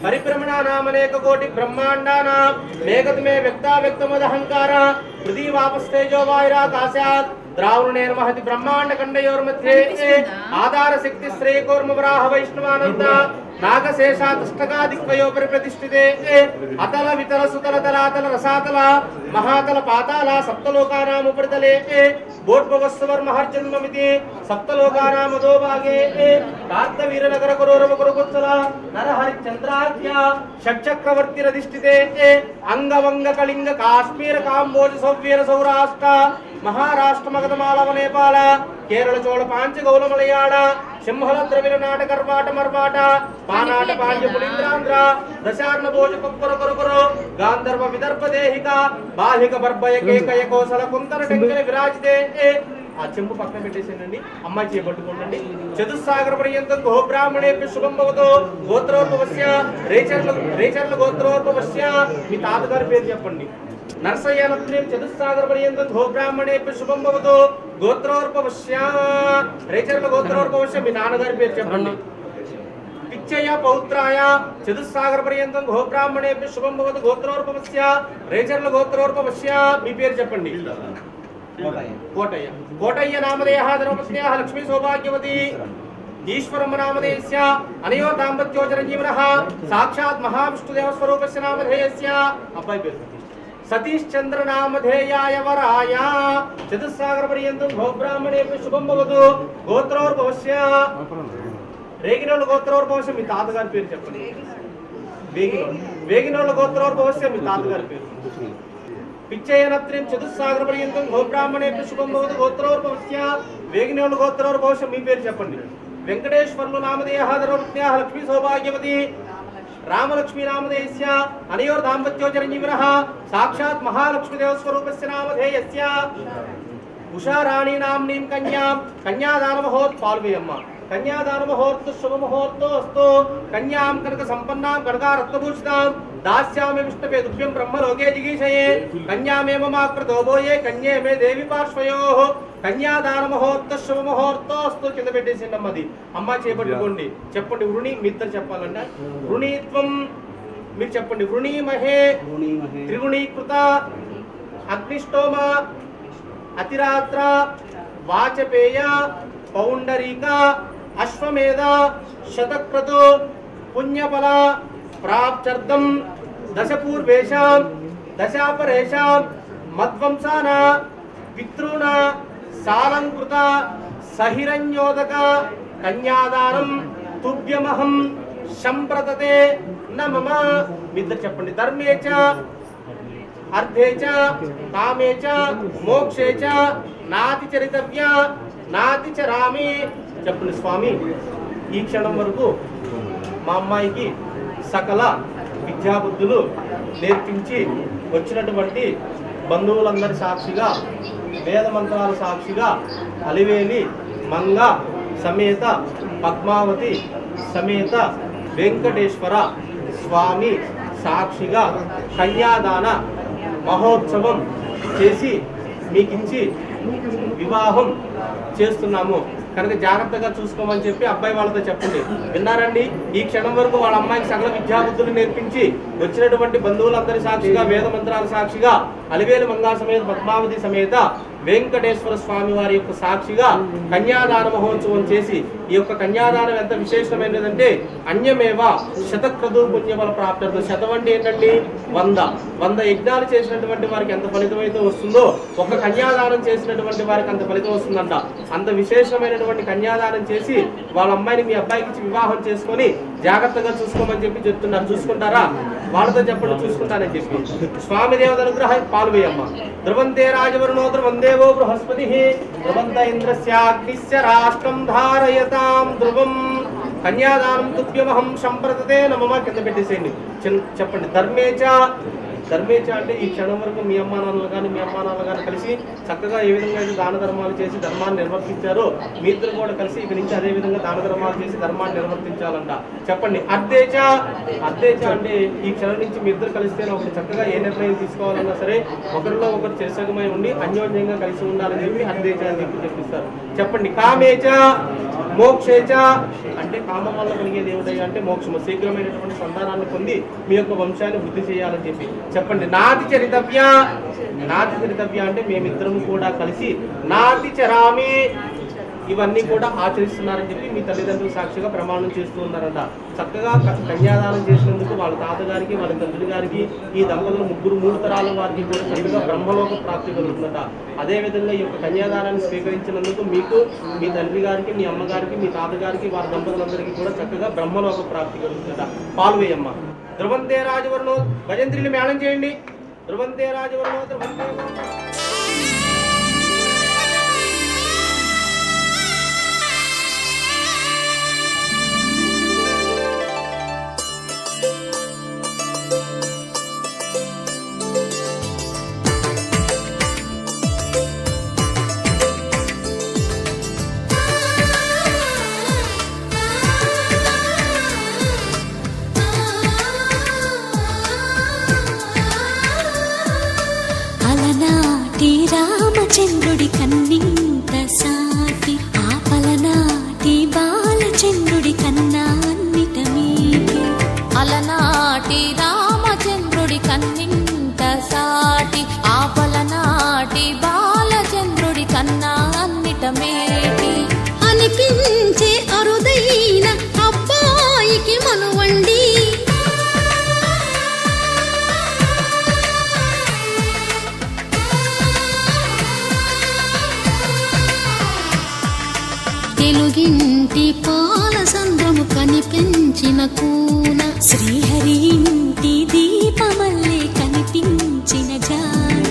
परिभ्रमणा नामनेक कोटि ब्रह्मांडानां मेघतमे व्यक्ता व्यक्तमदहंकार पृथ्वी वापस्तेजो वायुराकाशात् द्रावणेर्महति ब्रह्मांड खंडयोर्मध्ये आधार शक्ति श्रेयकोर्म वराह वैष्णवानंद नागशेषाष्टकादिक्वयो प्रतिष्ठिते अतल वितल सुतल तलातल रसातल महातल पाताल सप्तलोकानां उपरितले बोट्भवस्वर महर्जन्ममिति सप्तलोकानां अधोभागे कार्तवीरनगर करोरव कुरुकुत्सल नरहरिचंद्राख्य षट्चक्रवर्तिरधिष्ठिते अंगवंग कलिंग काश्मीर काम्बोज सौवीर सौराष्ट्र महाराष्ट्र मगधमालव नेपाल केरल चोल पांच गौल मलयाळ सिंहल द्रविड़ नाट कर्वाट मर्वाट पानाट पांड्य पुलिंद्रांध्र दशार्ण भोज कुक्कुर कुरुकुरु गांधर्व विदर्भ देहिका बाहिक बर्भय केकय कोसल कुंतल टेंकल विराजिते ఆ చెంపు పక్కన పెట్టేసేనండి అమ్మాయి చేపట్టుకోండి చతుస్సాగర పర్యంతం గోబ్రాహ్మణేభ్య శుభం భవతో గోత్రోద్భవస్య రేచర్ల గోత్రోద్భవస్య మీ తాతగారి పేరు చెప్పండి నర్సయ్యనత్రేం చతుస్సాగర పర్యంతం గోబ్రాహ్మణేభ్య శుభం భవతో గోత్రోద్భవస్య రేచర్ల గోత్రోద్భవస్య మీ నాన్నగారి పేరు చెప్పండి పిచ్చయ పౌత్రాయ చతుస్సాగర పర్యంతం గోబ్రాహ్మణేభ్య శుభం భవతో గోత్రోద్భవస్య రేచర్ల గోత్రోద్భవస్య మీ పేరు చెప్పండి కోటయ్య కోటయ్య నామధేయః ధర్మపత్న్యాః లక్ష్మీ సౌభాగ్యవతి ఈశ్వరమ్మ నామధేయస్య అనయో దాంపత్యో చిరంజీవనః సాక్షాత్ మహావిష్ణుదేవ స్వరూపస్య నామధేయస్య అబ్బాయి పేరు సతీష్ చంద్ర నామధేయాయ వరాయ చతుస్సాగర పర్యంతం గోబ్రాహ్మణేభ్యః శుభం భవతు గోత్రోద్భవస్య రేగినోళ్ళ గోత్రోద్భవస్య మీ తాతగారి పేరు చెప్పండి వేగినోళ్ళ గోత్రోద్భవస్య మీ తాతగారి పేరు పిచ్చయనత్రిం చతుస్సాగర పర్యంతం గోబ్రాహ్మణేభ్యః శుభం భవతు గోత్రోద్భవస్య వేగినోళ్ళ గోత్రోద్భవస్య మీ పేరు చెప్పండి వెంకటేశ్వర్లు నామధేయః ధర్మపత్న్యాః లక్ష్మీ సౌభాగ్యవతి రామలక్ష్మీ నామధేయస్య అనయోర్ దాంపత్యో చిరంజీవనః సాక్షాత్ మహాలక్ష్మీదేవ స్వరూపస్య నామధేయస్య ఉషారాణి నామ్నీం కన్యాం కన్యాదాన మహోత్ పాల్వేయమ్మ కన్యాదాన ముహూర్త శుభ ముహూర్తోస్తు కన్యాం కనక సంపన్నాం కనకారత్నభూషితాం దాస్యామి విష్ణవే దుభ్యం బ్రహ్మలోకే జిగీషయే కన్యామేమ మాకృతోబోయే కన్యే మే దేవి పార్శ్వయోః కన్యాదాన ముహూర్త శుభ ముహూర్తోస్తు కింద పెట్టేసిండి అమ్మది అమ్మ చేపట్టుకోండి చెప్పండి వృణి మీ ఇద్దరు చెప్పాలంట వృణీత్వం మీరు చెప్పండి వృణీమహే త్రిగుణీకృత అగ్నిష్టోమ అతిరాత్ర వాచపేయ పౌండరీక అశ్వమేధ శతక్రతు పుణ్యఫల ప్రాప్త్యర్థం దశపూర్వేషాం దశాపరేషాం మద్వంసాన పితృణ సాలంకృత సహిరణ్యోదక కన్యాదానం తుభ్యమహం సంప్రదతే నమమ. మిద్దరు చెప్పండి. ధర్మేచ అర్థేచ కామేచ మోక్షేచ నాతి చరితవ్య నాతి చరామి. చెప్పండి స్వామి, ఈ క్షణం వరకు మా అమ్మాయికి సకల విద్యాబుద్ధులు నేర్పించి వచ్చినటువంటి బంధువులందరి సాక్షిగా, వేద మంత్రాల సాక్షిగా, అలివేలి మంగ సమేత పద్మావతి సమేత వెంకటేశ్వర స్వామి సాక్షిగా కన్యాదాన మహోత్సవం చేసి మీకిచ్చి వివాహం చేస్తున్నాము కనుక జాగ్రత్తగా చూసుకోమని చెప్పి అబ్బాయి వాళ్ళతో చెప్పండి. విన్నారండి? ఈ క్షణం వరకు వాళ్ళ అమ్మాయికి సకల విద్యాబుద్ధులు నేర్పించి వచ్చినటువంటి బంధువులందరి సాక్షిగా, వేద మంత్రాల సాక్షిగా, అలివేలు మంగా సమేత పద్మావతి సమేత వెంకటేశ్వర స్వామి వారి యొక్క సాక్షిగా కన్యాదాన మహోత్సవం చేసి, ఈ యొక్క కన్యాదానం ఎంత విశేషమైనదంటే అన్యమేవ శతక్రదు పుణ్యఫల ప్రాప్తి. శతం అంటే ఏంటండి? 100 యజ్ఞాలు చేసినటువంటి వారికి ఎంత ఫలితం అయితే వస్తుందో ఒక కన్యాదానం చేసినటువంటి వారికి అంత ఫలితం వస్తుందంట. అంత విశేషమైనటువంటి కన్యాదానం చేసి వాళ్ళ అమ్మాయిని మీ అబ్బాయికి ఇచ్చి వివాహం చేసుకొని జాగ్రత్తగా చూసుకోమని చెప్పి చెప్తున్నారు. చూసుకుంటారా? వాళ్ళతో చెప్పండి చూసుకుంటానని చెప్పి. స్వామి దేవత అనుగ్రహం పాల్వేయమ్మ. ధ్రువంతే రాజవరుణో ధ్రువందేవో బృహస్పతి ధ్రువంత ఇంద్రస్యాగ్నిస్య రాష్ట్రం ధారయతాం ధ్రువం. కన్యాదానం తుభ్యమహం సంప్రదతే నమమ. కింద పెట్టేసేయండి. చెప్పండి. ధర్మేచ అంటే ఈ క్షణం వరకు మీ అమ్మా నాన్నలు కానీ మీ అమ్మా నాన్నలు కానీ కలిసి చక్కగా ఏ విధంగా అయితే దాన ధర్మాలు చేసి ధర్మాన్ని నిర్వర్తించారో మీ ఇద్దరు కూడా కలిసి ఇక నుంచి అదే విధంగా దాన ధర్మాలు చేసి ధర్మాన్ని నిర్వర్తించాలంట. చెప్పండి. అర్ధేచ అంటే ఈ క్షణం నుంచి మీ ఇద్దరు కలిస్తే ఒకటి చక్కగా ఏ నిర్ణయం తీసుకోవాలన్నా సరే ఒకరిలో ఒకరు చేసగమై ఉండి అన్యోన్యంగా కలిసి ఉండాలని చెప్పి అర్ధేచ అని చెప్పి చెప్పిస్తారు. చెప్పండి. కామేచ మోక్షేచ అంటే కామం వల్ల కలిగేది ఏమిటయ్యా అంటే మోక్షము, శీఘ్రమైనటువంటి సంతానాన్ని పొంది మీ యొక్క వంశాన్ని వృద్ధి చేయాలని చెప్పి. చెప్పండి. నాతి చరితవ్య అంటే మేమిద్దరము కూడా కలిసి నాతి చరామి ఇవన్నీ కూడా ఆచరిస్తున్నారని చెప్పి మీ తల్లిదండ్రులు సాక్షిగా ప్రమాణం చేస్తూ ఉన్నారంట. చక్కగా కన్యాదానం చేసినందుకు వాళ్ళ తాతగారికి వాళ్ళ తండ్రి గారికి ఈ దంపతులు 3 తరాల వారికి కూడా చక్కగా బ్రహ్మలోక ప్రాప్తి కలుగుతుందట. అదేవిధంగా ఈ యొక్క కన్యాదానాన్ని స్వీకరించినందుకు మీకు మీ తండ్రి గారికి, మీ అమ్మగారికి, మీ తాతగారికి, వారి దంపతులందరికీ కూడా చక్కగా బ్రహ్మలోక ప్రాప్తి కలుగుతుందట. పాల్వేయమ్మ. ధ్రువంతే రాజవరుణో భజంత్రిని మేళం చేయండి. ధ్రువంతే రాజవరుణో ధ్రువంతే. రామచంద్రుడి కన్నింత సాటి ఆపలనాటి బాలచంద్రుడి కన్నా అన్నిట మీటి. అలనాటి రామచంద్రుడి కన్నింత సాటి ఆపలనాటి బాలచంద్రుడి కన్నా అన్నిట మేటి. అనిపించే అరుదైన అబ్బాయికి మనువండి. తెలుగింటి పాల సంద్రము కనిపించిన కూన శ్రీహరి ఇంటి దీపమల్లే కనిపించిన జాన.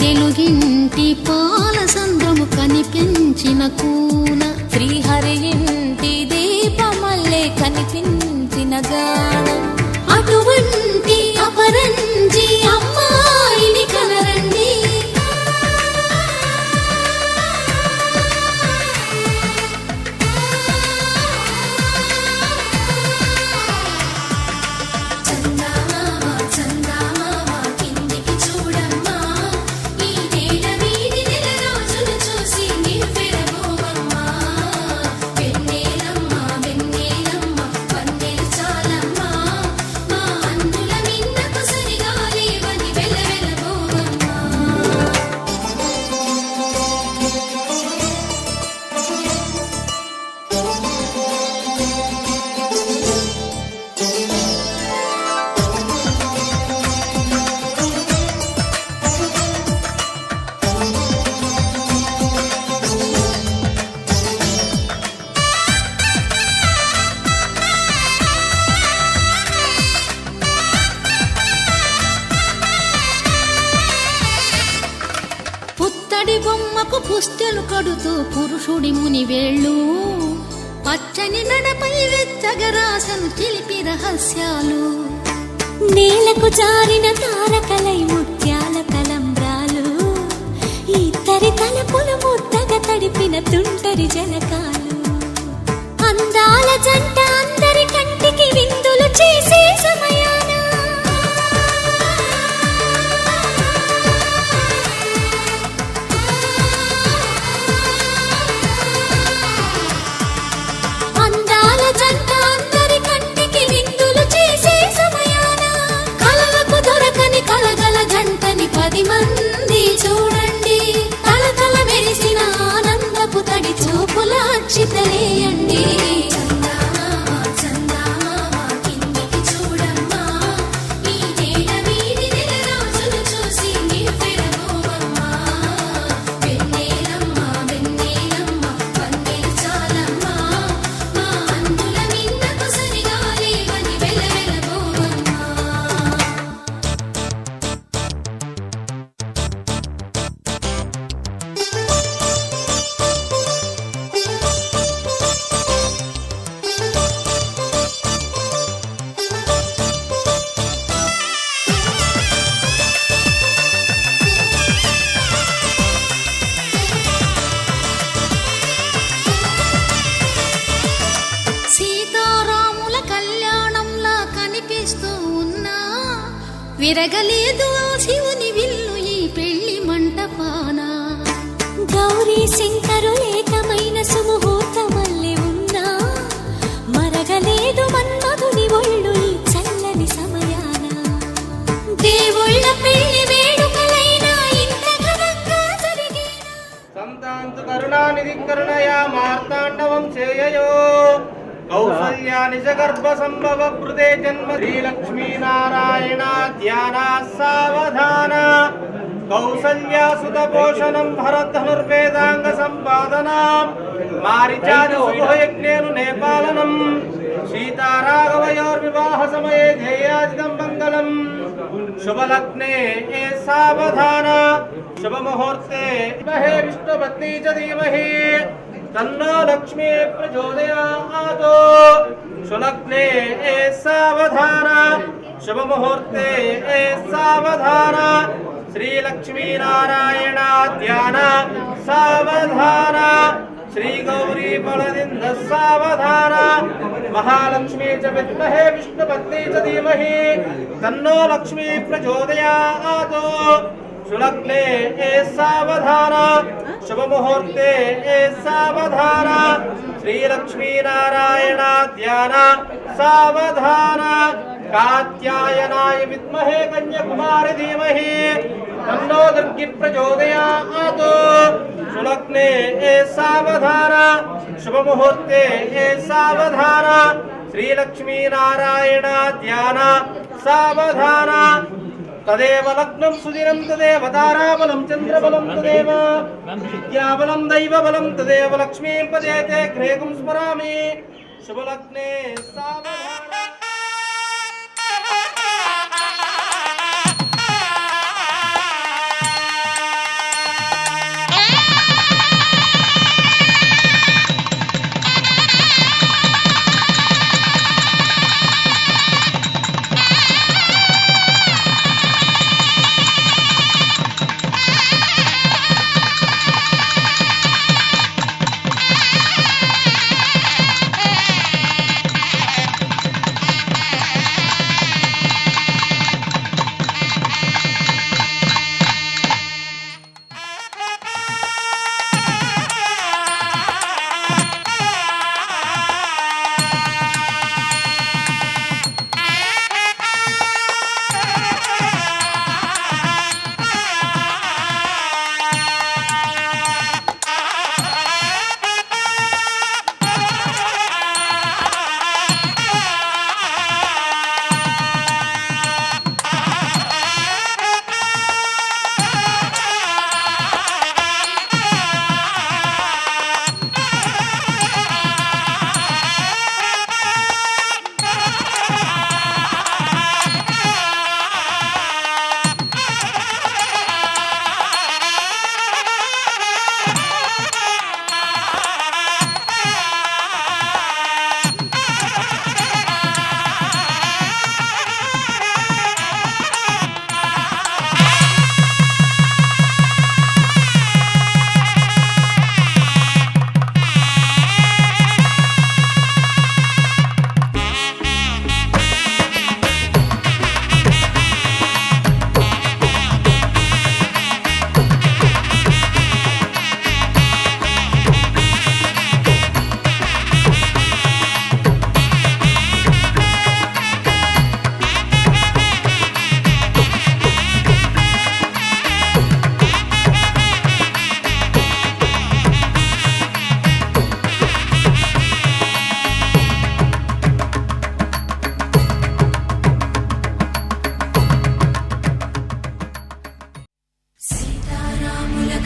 తెలుగింటి పాల సంద్రము కనిపించిన కూన శ్రీహరి ఇంటి దీపమల్లే కనిపించిన జాన. అటువంటి అపరంజి అమ్మాయిని కనరండి. చాలమ్మా మా అన్నుల మిన్నకు సరిగా లేవని పుత్తడి బొమ్మకు పుస్తెలు కడుతూ పురుషుడి ముని వేళ్ళు పచ్చని నడపై వెచ్చగరాసను చిలిపి రహస్యాలు నేలకు జారిన తారకలై ముత్యాల తలంబ్రాలు ఇద్దరి తలపులు ముద్దగా తడిపిన తుంటరి జలకాలు అందాల జంట అందరి కంటికి విందులు చేసే సమయాన అందాల జంట అందరి కంటికి విందులు చేసే సమయాన కలలకు దొరకని కలగల జంటని 10 మంది చూడండి తలతల మెరిసిన ఆనందపు తడి చూపుల అక్షితలేయండి సీతారాముల కళ్యాణంలా కనిపిస్తూ ఉన్నా విరగలేదు ఆ శివుని విల్లు ఈ పెళ్లి మంటపాన గౌరీ శంకరులేకమైన సుముహూర్తమల్లె ఉన్నా మరగలేదు మన్మధుని ఒళ్ళు ఈ చల్లని సమయాన దేవుళ్ళ పెళ్లి వేడుకలైనా ఇంత ఘనంగా జరిగేనా సంతాంతు కరుణానిధి కరుణయా మార్తాండవం చేయయో కౌసల్యా నిజ గర్భ సంభవ కృతే జన్మ శ్రీలక్ష్మీ నారాయణ ధ్యాన సావధాన కౌసల్యా సుత పోషణం భరధనుర్వేదాంగ సంపాదనం మారిచాది శుభయజ్ఞేను నేపాలనం సీతారాఘవయోర్వివాహ సమయే ధ్యేయాదిదం మంగళం శుభలగ్నే సావధాన శుభముహూర్తే మహే విష్ణుపత్ని చ ధీమహి तन्नो लक्ष्मी प्रचोदयात् सुलग्ने सावधान शुभ मुहूर्ते सावधान श्री लक्ष्मी नारायण ध्यान सावधान श्री गौरी बलदिंद सावधान महालक्ष्मी च विद्महे विष्णुपत्नी च धीमहि तन्नो लक्ष्मी प्रचोदयात् सुलग्ने सावधान शुभ मुहूर्ते सावधान श्री लक्ष्मी नारायण ध्यान सावधान कात्यायनाय विद्महे कन्याकुमारी धीमहि तन्नो दुर्गी प्रचोदयात् सुलग्ने सावधान शुभ मुहूर्ते सावधान श्री लक्ष्मी नारायण ध्यान सावधान तदेव लग्नं सुदिनं तदेव ताराबलं चन्द्रबलं तदेव विद्याबलं दैवबलं तदेव लक्ष्मीं पदेते गृहेकं स्मरामि शुभलग्ने सावधान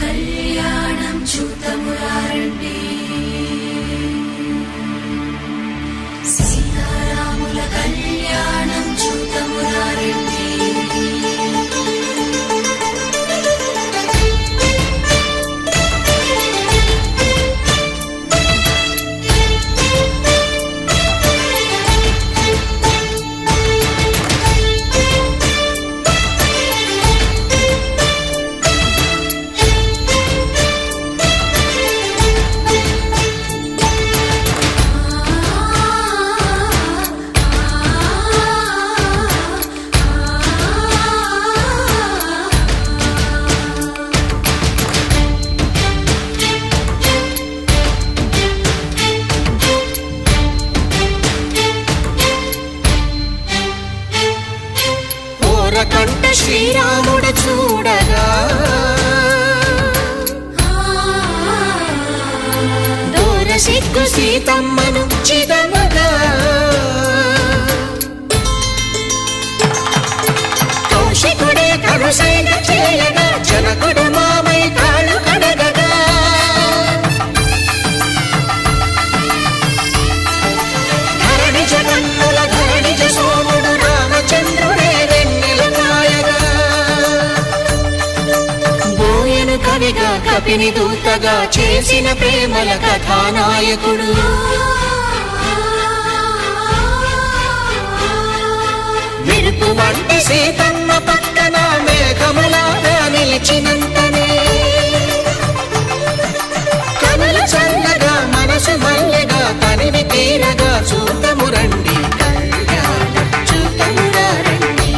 కళ్యాణం చూతమురారండి సీతారాముల కళ్యాణం చూతమురారండి కంట శ్రీరాముడు చూడగా దూర సిగ్గు సీతమ్మను చిదమగా కౌశికుడే కరుసైన చేయగా జనకుడు మామై కాళ్ళు కడగగా ధరణి జగన్నుల ధరణిజ సోముడు రామచంద్రుడే కవిగా కపిని దూతగా చేసిన ప్రేమల కథానాయకుడు మెరుపు వంటి సీతమ్మ పక్కన మేఘములాగా నిలిచినంతనే కనులు చల్లగా మనసు మల్లెగా తనివి తీరగా చూతము రండి కళ్యాణం చూతమురా రండి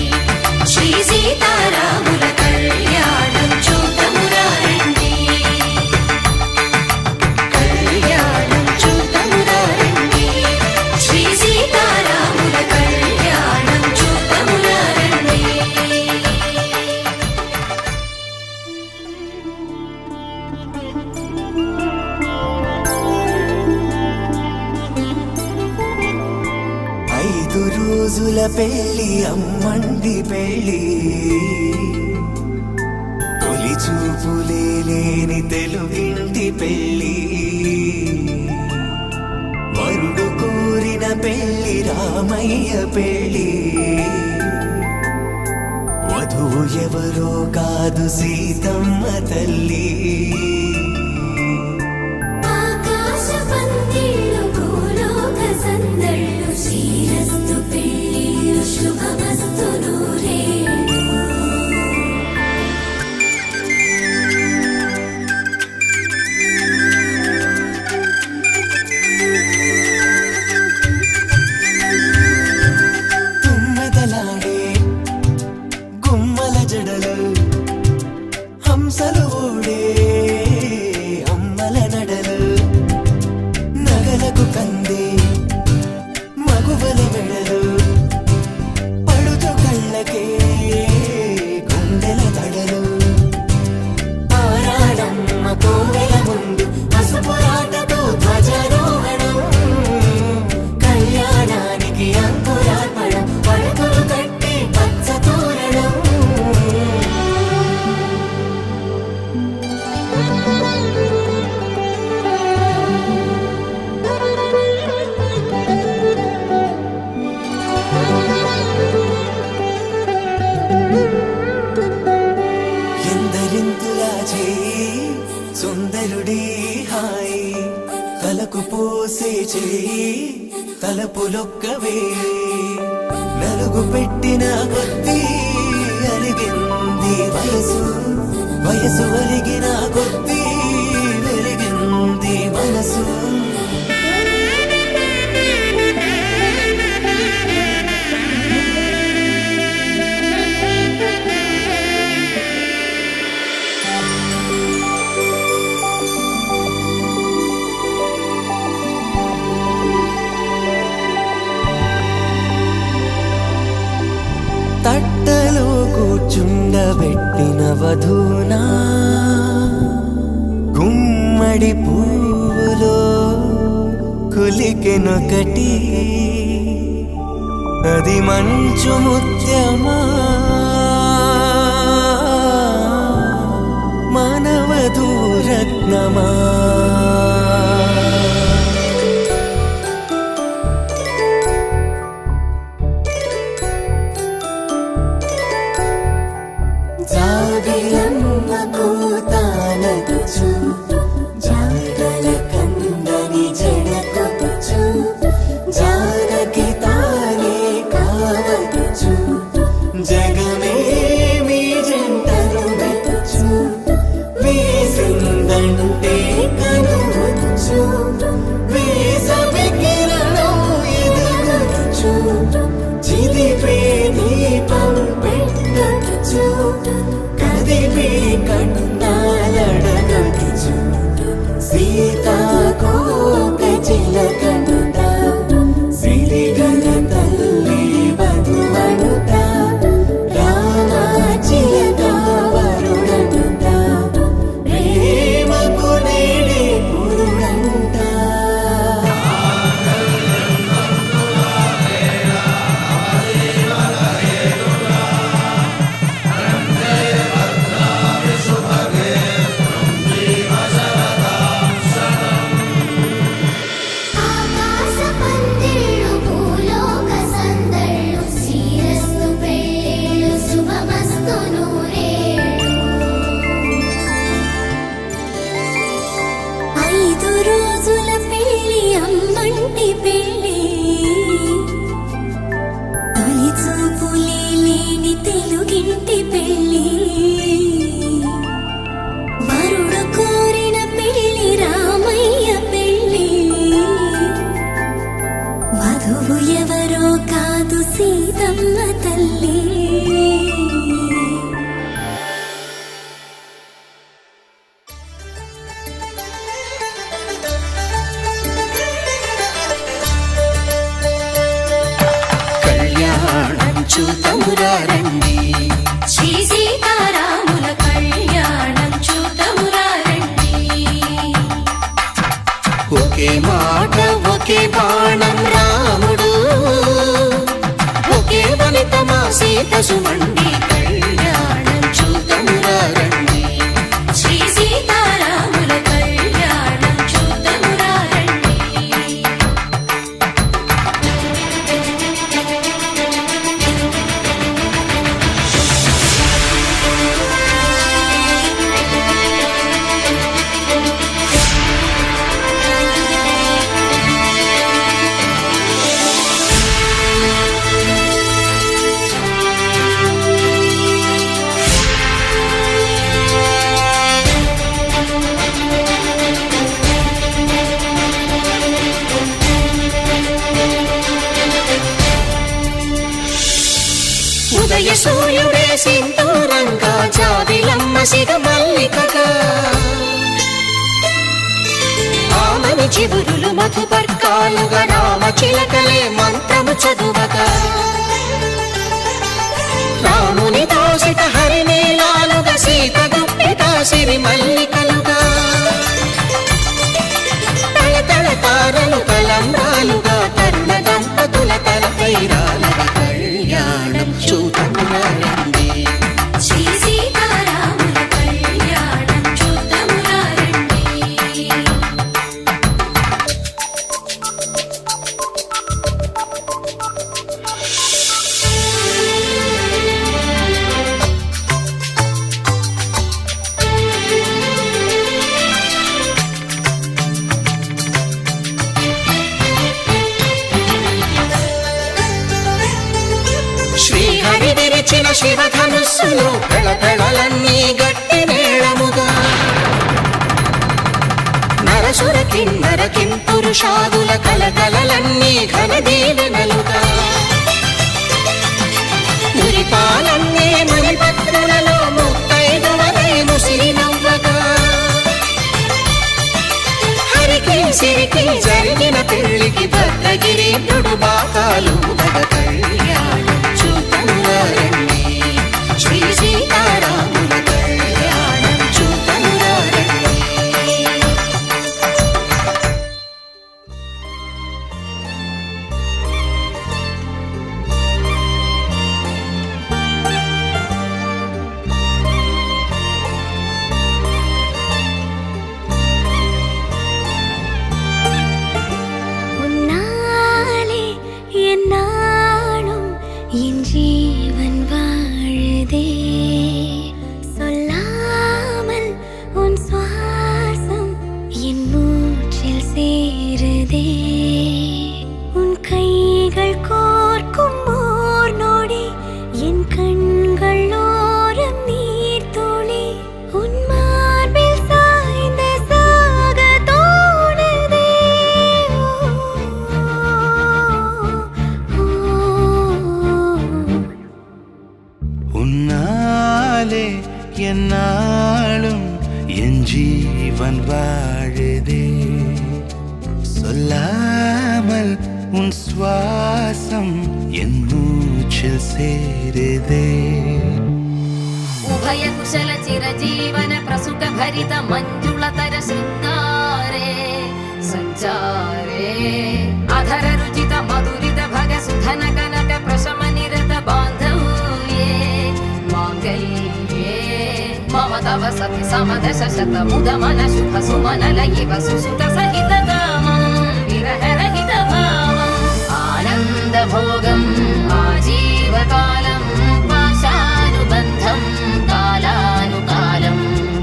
శ్రీ సీతారాముల కళ్యాణం చూతమురా రండి కళ్యాణం చూతమురా రండి శ్రీ సీతారాముల కళ్యాణం చూతమురా రండి ఐదు రోజుల పెళ్లి అమ్మండి పెళ్లి తొలి చూపులే లేని తెలుగింటి పెళ్లి వరుడు కోరిన పెళ్లి రామయ్య పెళ్లి వధువు ఎవరో కాదు సీతమ్మ తల్లి ఆకాశ పందిళ్ళు భూలోక సందళ్ళు శ్రీరస్తు పెళ్ళిళ్ళు శుభమస్తు నూరేళ్ళు తుమ్మెదలాడే గుమ్మల జడలు హంసలు ఊడే అమ్మల నడలు నగలకు కంది మగువల మెడలు పడుతు కళ్ళకే గుండెల తడలు ఆరాడమ్మ కోవెల ముందు పసుపురాటతో ధ్వజారోహణం కళ్యాణానికి అంకురార్పణం పడకలు కట్టి పచ్చ తోరణం ఎందరింతులా చేయి సుందరుడి హాయి తలకు పోసే చేయి తలపులొక్కవే నలుగు పెట్టిన కొద్దీ అలిగింది వయసు వయసు ఒలిగిన కొద్దీ వెలిగింది మనసు తట్టలో కూర్చుండబెట్టిన వధూనా గుమ్మడి పువ్వులో కులికెనొకటి అది మంచు ముత్యమా మానవ వధూరత్నమా జాబిలమ్మ కూతానదుచు జాడల కందని జడకొచ్చు జానకి తానే కావదుచు జగమే మీ జంటను వెతుచు వేసిందంటే కనువచ్చు వేసవి కిరణం ఎదుగుచు చిదిపే దీపం పెట్టచ్చు కదిపే కన్నాలడగచ్చు సీతాకోక చిలకనుట సిరిగల తల్లి వధువనుట రామ చిలక వరుడనుట ప్రేమకు నేడే పురుడంట ఆకాశ పందిళ్ళు భూలోక సందళ్ళు శ్రీరస్తు పెళ్ళిళ్ళు శుభమస్తు నూరేళ్ళు 5 రోజుల పెళ్లి అమ్మంటి పెళ్లి తొలి చూపులే లేని తెలుగింటి పెళ్లి వరుడు కోరిన పెళ్లి రామయ్య పెళ్లి వధువు ఎవరో కాదు సీతమ్మ తల్లి కళ్యాణం చూతమురా రండి శ్రీ సీతారాముల కళ్యాణం చూతమురా రండి ఒకే మాట ఒకే బాణం రాముడు ఒకే వనిత మా సీత సుమండి కళ్యాణం చూతమురా రండి శ్రీ సీతారాముల కళ్యాణం చూతమురా రండి ఉదయ సూర్యుడే సింధూరంగా జాబిలమ్మ సిగ మల్లికగా ఆమని చివురులు మధుపర్కాలుగా రామ చిలకలే మంత్రము చదువగా రాముని దోసిట హరినీలాలుగా సీత గుప్పిట సిరి మల్లికలుగా తళతళ తారలు తలంబ్రాలుగా తరుణ దంపతుల తలపైరాలుగా కళ్యాణం చూతమురా రండి శ్రీ సీతారాముల కళ్యాణం చూతమురా రండి శ్రీహరి విరిచిన శివధనుస్సులు పెళపెళలన్నీ గట్టి మేళముగా నరసుర కిన్నర కింపురుషాదుల కలకలలన్నీ ఘన దీవెనలుగా మురిపాలన్నీ మణిపత్రులలో ముత్తైదువలై ముసిరి నవ్వగా హరికి సిరికి జరిగిన పెళ్లికి భద్రగిరీంద్రుడు బాకాలు మగ కళ్యాణం చూతమురా రండి శ్రీ సీతారాముల కళ్యాణం చూతమురా రండి ஜீவன் வாழுதே சொல்லாமல் உன் சுவாசம் என் மூச்சில் சேருதே उभय कुशल चिरजीवन प्रसुख भरित मंजुलतर शृंगारे संचारे अधर रुचित मधुरित भग सुधन कनक प्रशम निरत बांधव्ये मांगल्ये मम तव सति समदश शत मुद मन शुभ सुमन लयिव सुसुत सहित कामं विरह रहित भावम् आनंद भोगम् आजीवकालम् पाशानुबन्धम् कालानुकालं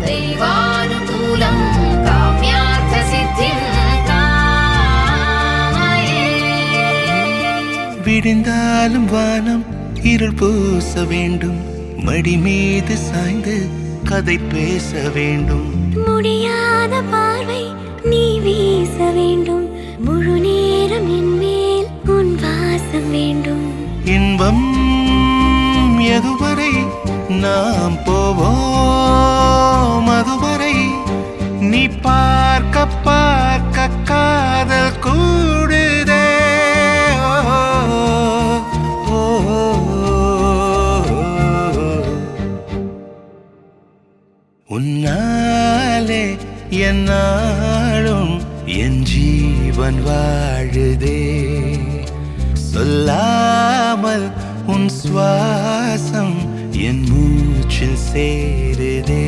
दैवानुकूलं काम्यार्थसिद्धिं कामये விடிந்தாலும் வானம் இருள் பூச வேண்டும் மடி மீது சாய்ந்து கதை பேச வேண்டும் முடியாத பார்வை நீ வீச வேண்டும் முழு நேரம் என் மேல் உன் வாசம் வேண்டும் இன்பம் எதுவரை நாம் போவோம் அதுவரை நீ பார்க்க பார்க்க காதல் கூடுதே ஓ, ஓ, உன்னாலே என்னாலும் என் ஜீவன் வாழுதே சொல்லாமல் உன் சுவாசம் என் மூச்சில் சேருதே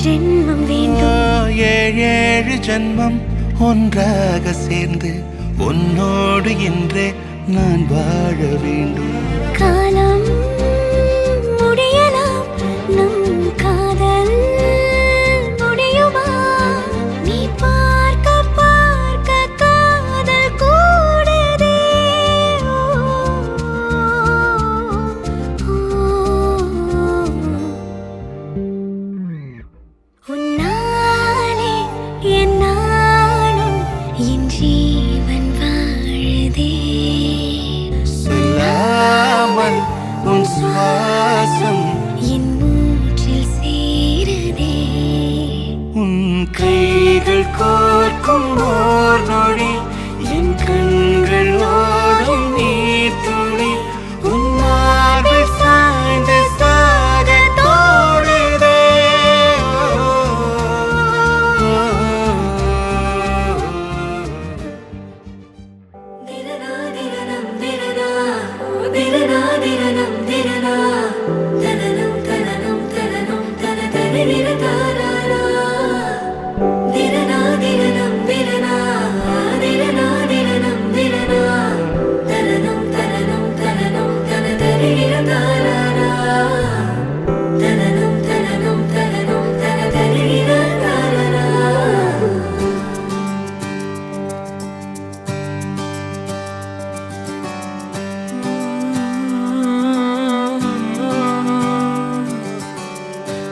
ஜென்மம் வேண்டும் ஏழேழு ஜென்மம் ஒன்றாக சேர்ந்து உன்னோடு இன்றே நான் வாழ வேண்டும் காலம் முடியலாம் நம் காதல் முடியுமா நீ பார்க்க பார்க்க காதல் கூடுதே உன்னாலே என்னாலும் என் ஜீவன் வாழுதே சொல்லாமல் உன் சுவாசம் என் மூச்சில் சேருதே உன் கைகள் கோர்க்கும் ஓர் நொடி என் கண்கள் ஓடும் நீர் துளி உன் மார்பில் சாய்ந்து சாக தோடுதே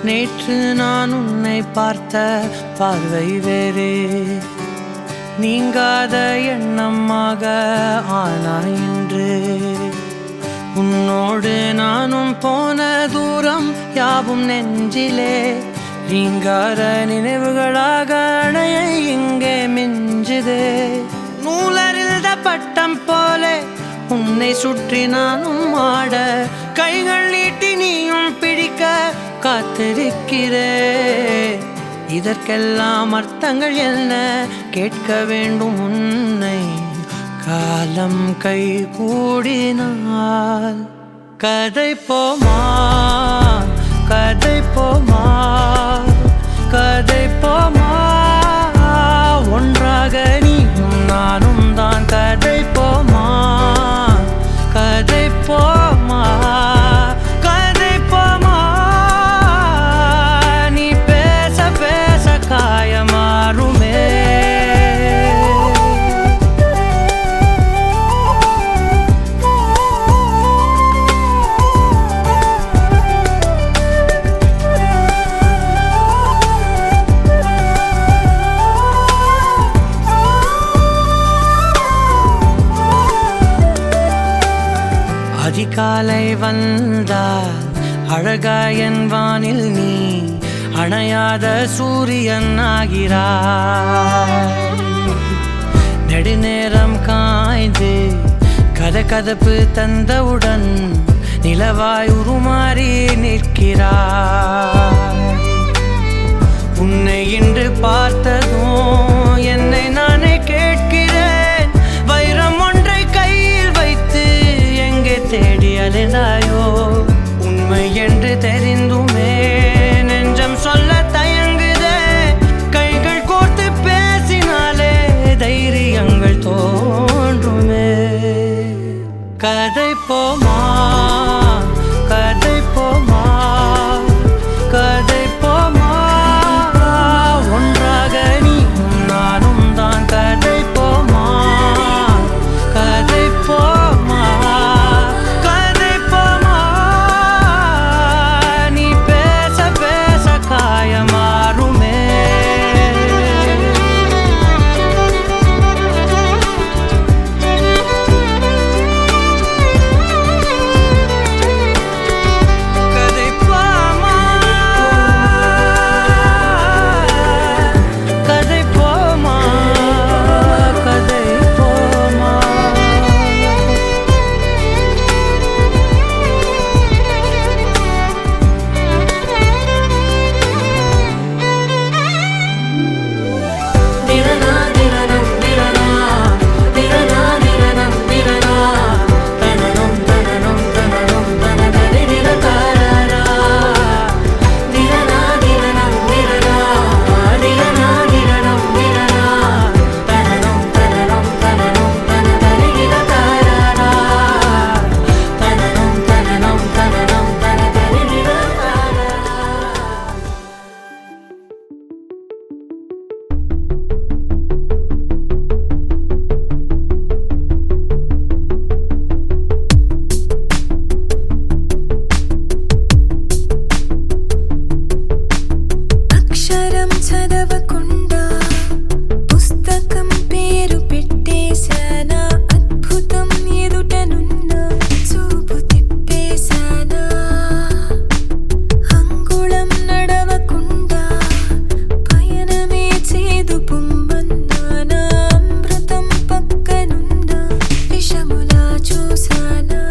நேற்று நான் உன்னை பார்த்த பார்வை வேறே நீங்காத எண்ணமாக ஆனாய் இன்று உன்னோடு நானும் போன தூரம் யாவும் நெஞ்சிலே நீங்காத நினைவுகளாக அணைய இங்கே மிஞ்சுதே நூலறிந்த பட்டம் போலே உன்னை சுற்றி நானும் ஆட கைகள் நீட்டி நீயும் பிடிக்க காத்திருக்கிறே இதற்கெல்லாம் அர்த்தங்கள் என்ன கேட்க வேண்டும் உன்னை காலம் கை கூடினால் கதை போமா கதை போமா கதை போமா ஒன்றாக நீயும் நானும் தான் கதை போமா அதிகாலை வந்தால் அழகாய் என் வானில் நீ அணையாத சூரியன் ஆகிறாய். நெடுநேரம் காய்ந்து கதகதப்பு தந்தவுடன் நிலவாய் உருமாறி நிற்கிறாய். உன்னை இன்று பார்த்ததும் என்னை நானே கேட்கிறேன், வைரம் ஒன்றை கையில் வைத்து எங்கே தேடி அலைந்தாயோ? உண்மை என்று தெரிந்துமே நெஞ்சம் சொல்ல தயங்குதே, கைகள் கோர்த்து பேசினாலே தைரியங்கள் தோன்றுமே. கதை போமா கதை போமா கதை போமா, ஒன்றாக நீயும் நானும் தான். கதை போமா கதை போமா கதை போமா, நீ பேச பேச காயமாறுமே. கதை போமா கதை போமா கதை போமா. திரனா திரனம் திரனா திரனா திரனம் திரனா தனனம் தனனம் தனனம் தனதரி திரகாரா. திரனா திரனம் திரனா திரனா திரனம் திரனா தனனம் தனனம் தனனம் தனதரி திரகாரா. தனனம் தனனம் தனனம் தனதரி திரகாரா. అక్షరం చదవకుండా పుస్తకం పేరు పెట్టేశానా, అద్భుతం ఎదుటనున్న చూపు తిప్పేశానా. అంగుళం నడవకుండా పయనమే చేదు పొమ్మన్నానా, అమృతం పక్కనున్న విషములా చూశానా.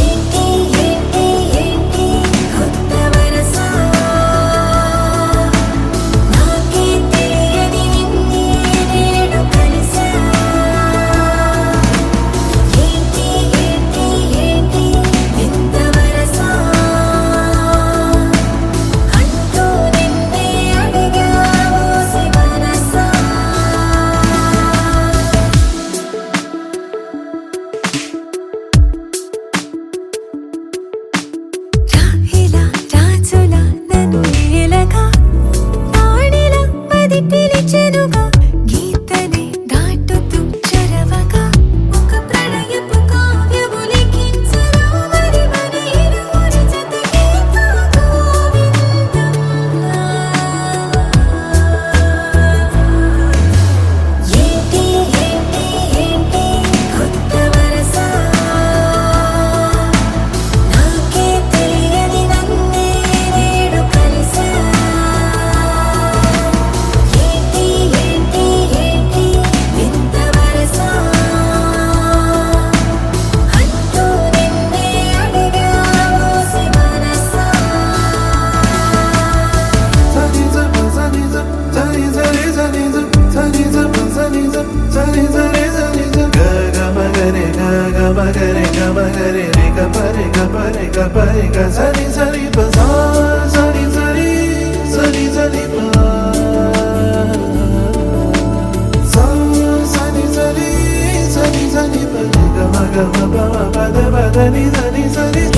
ఏంటి ఏంటి ఏంటి కొత్త వరస, నాకే తెలియని నిన్నే నేడు కలిసా. ఏంటి ఏంటి ఏంటి వింత వరస, అంటూ నిన్నే అడిగావో శివరసా. రాహిలా రాజులా నన్ను ఏలగా, వాడిలా మది పిలిచెనుగా, గీతనే దాటుతూ చరవగా, ఒక ప్రణయపు కావ్యము లిఖించరా, మరి మన ఇరువురి జతకే గోవిందం. ఏంటి ఏంటి ఏంటి కొత్త వరస, నాకే తెలియని నన్నే నేడు కలిసా. ఏంటి ఏంటి ఏంటి వింత వరస, అంటూ నిన్నే అడిగావో శివరసా. Sani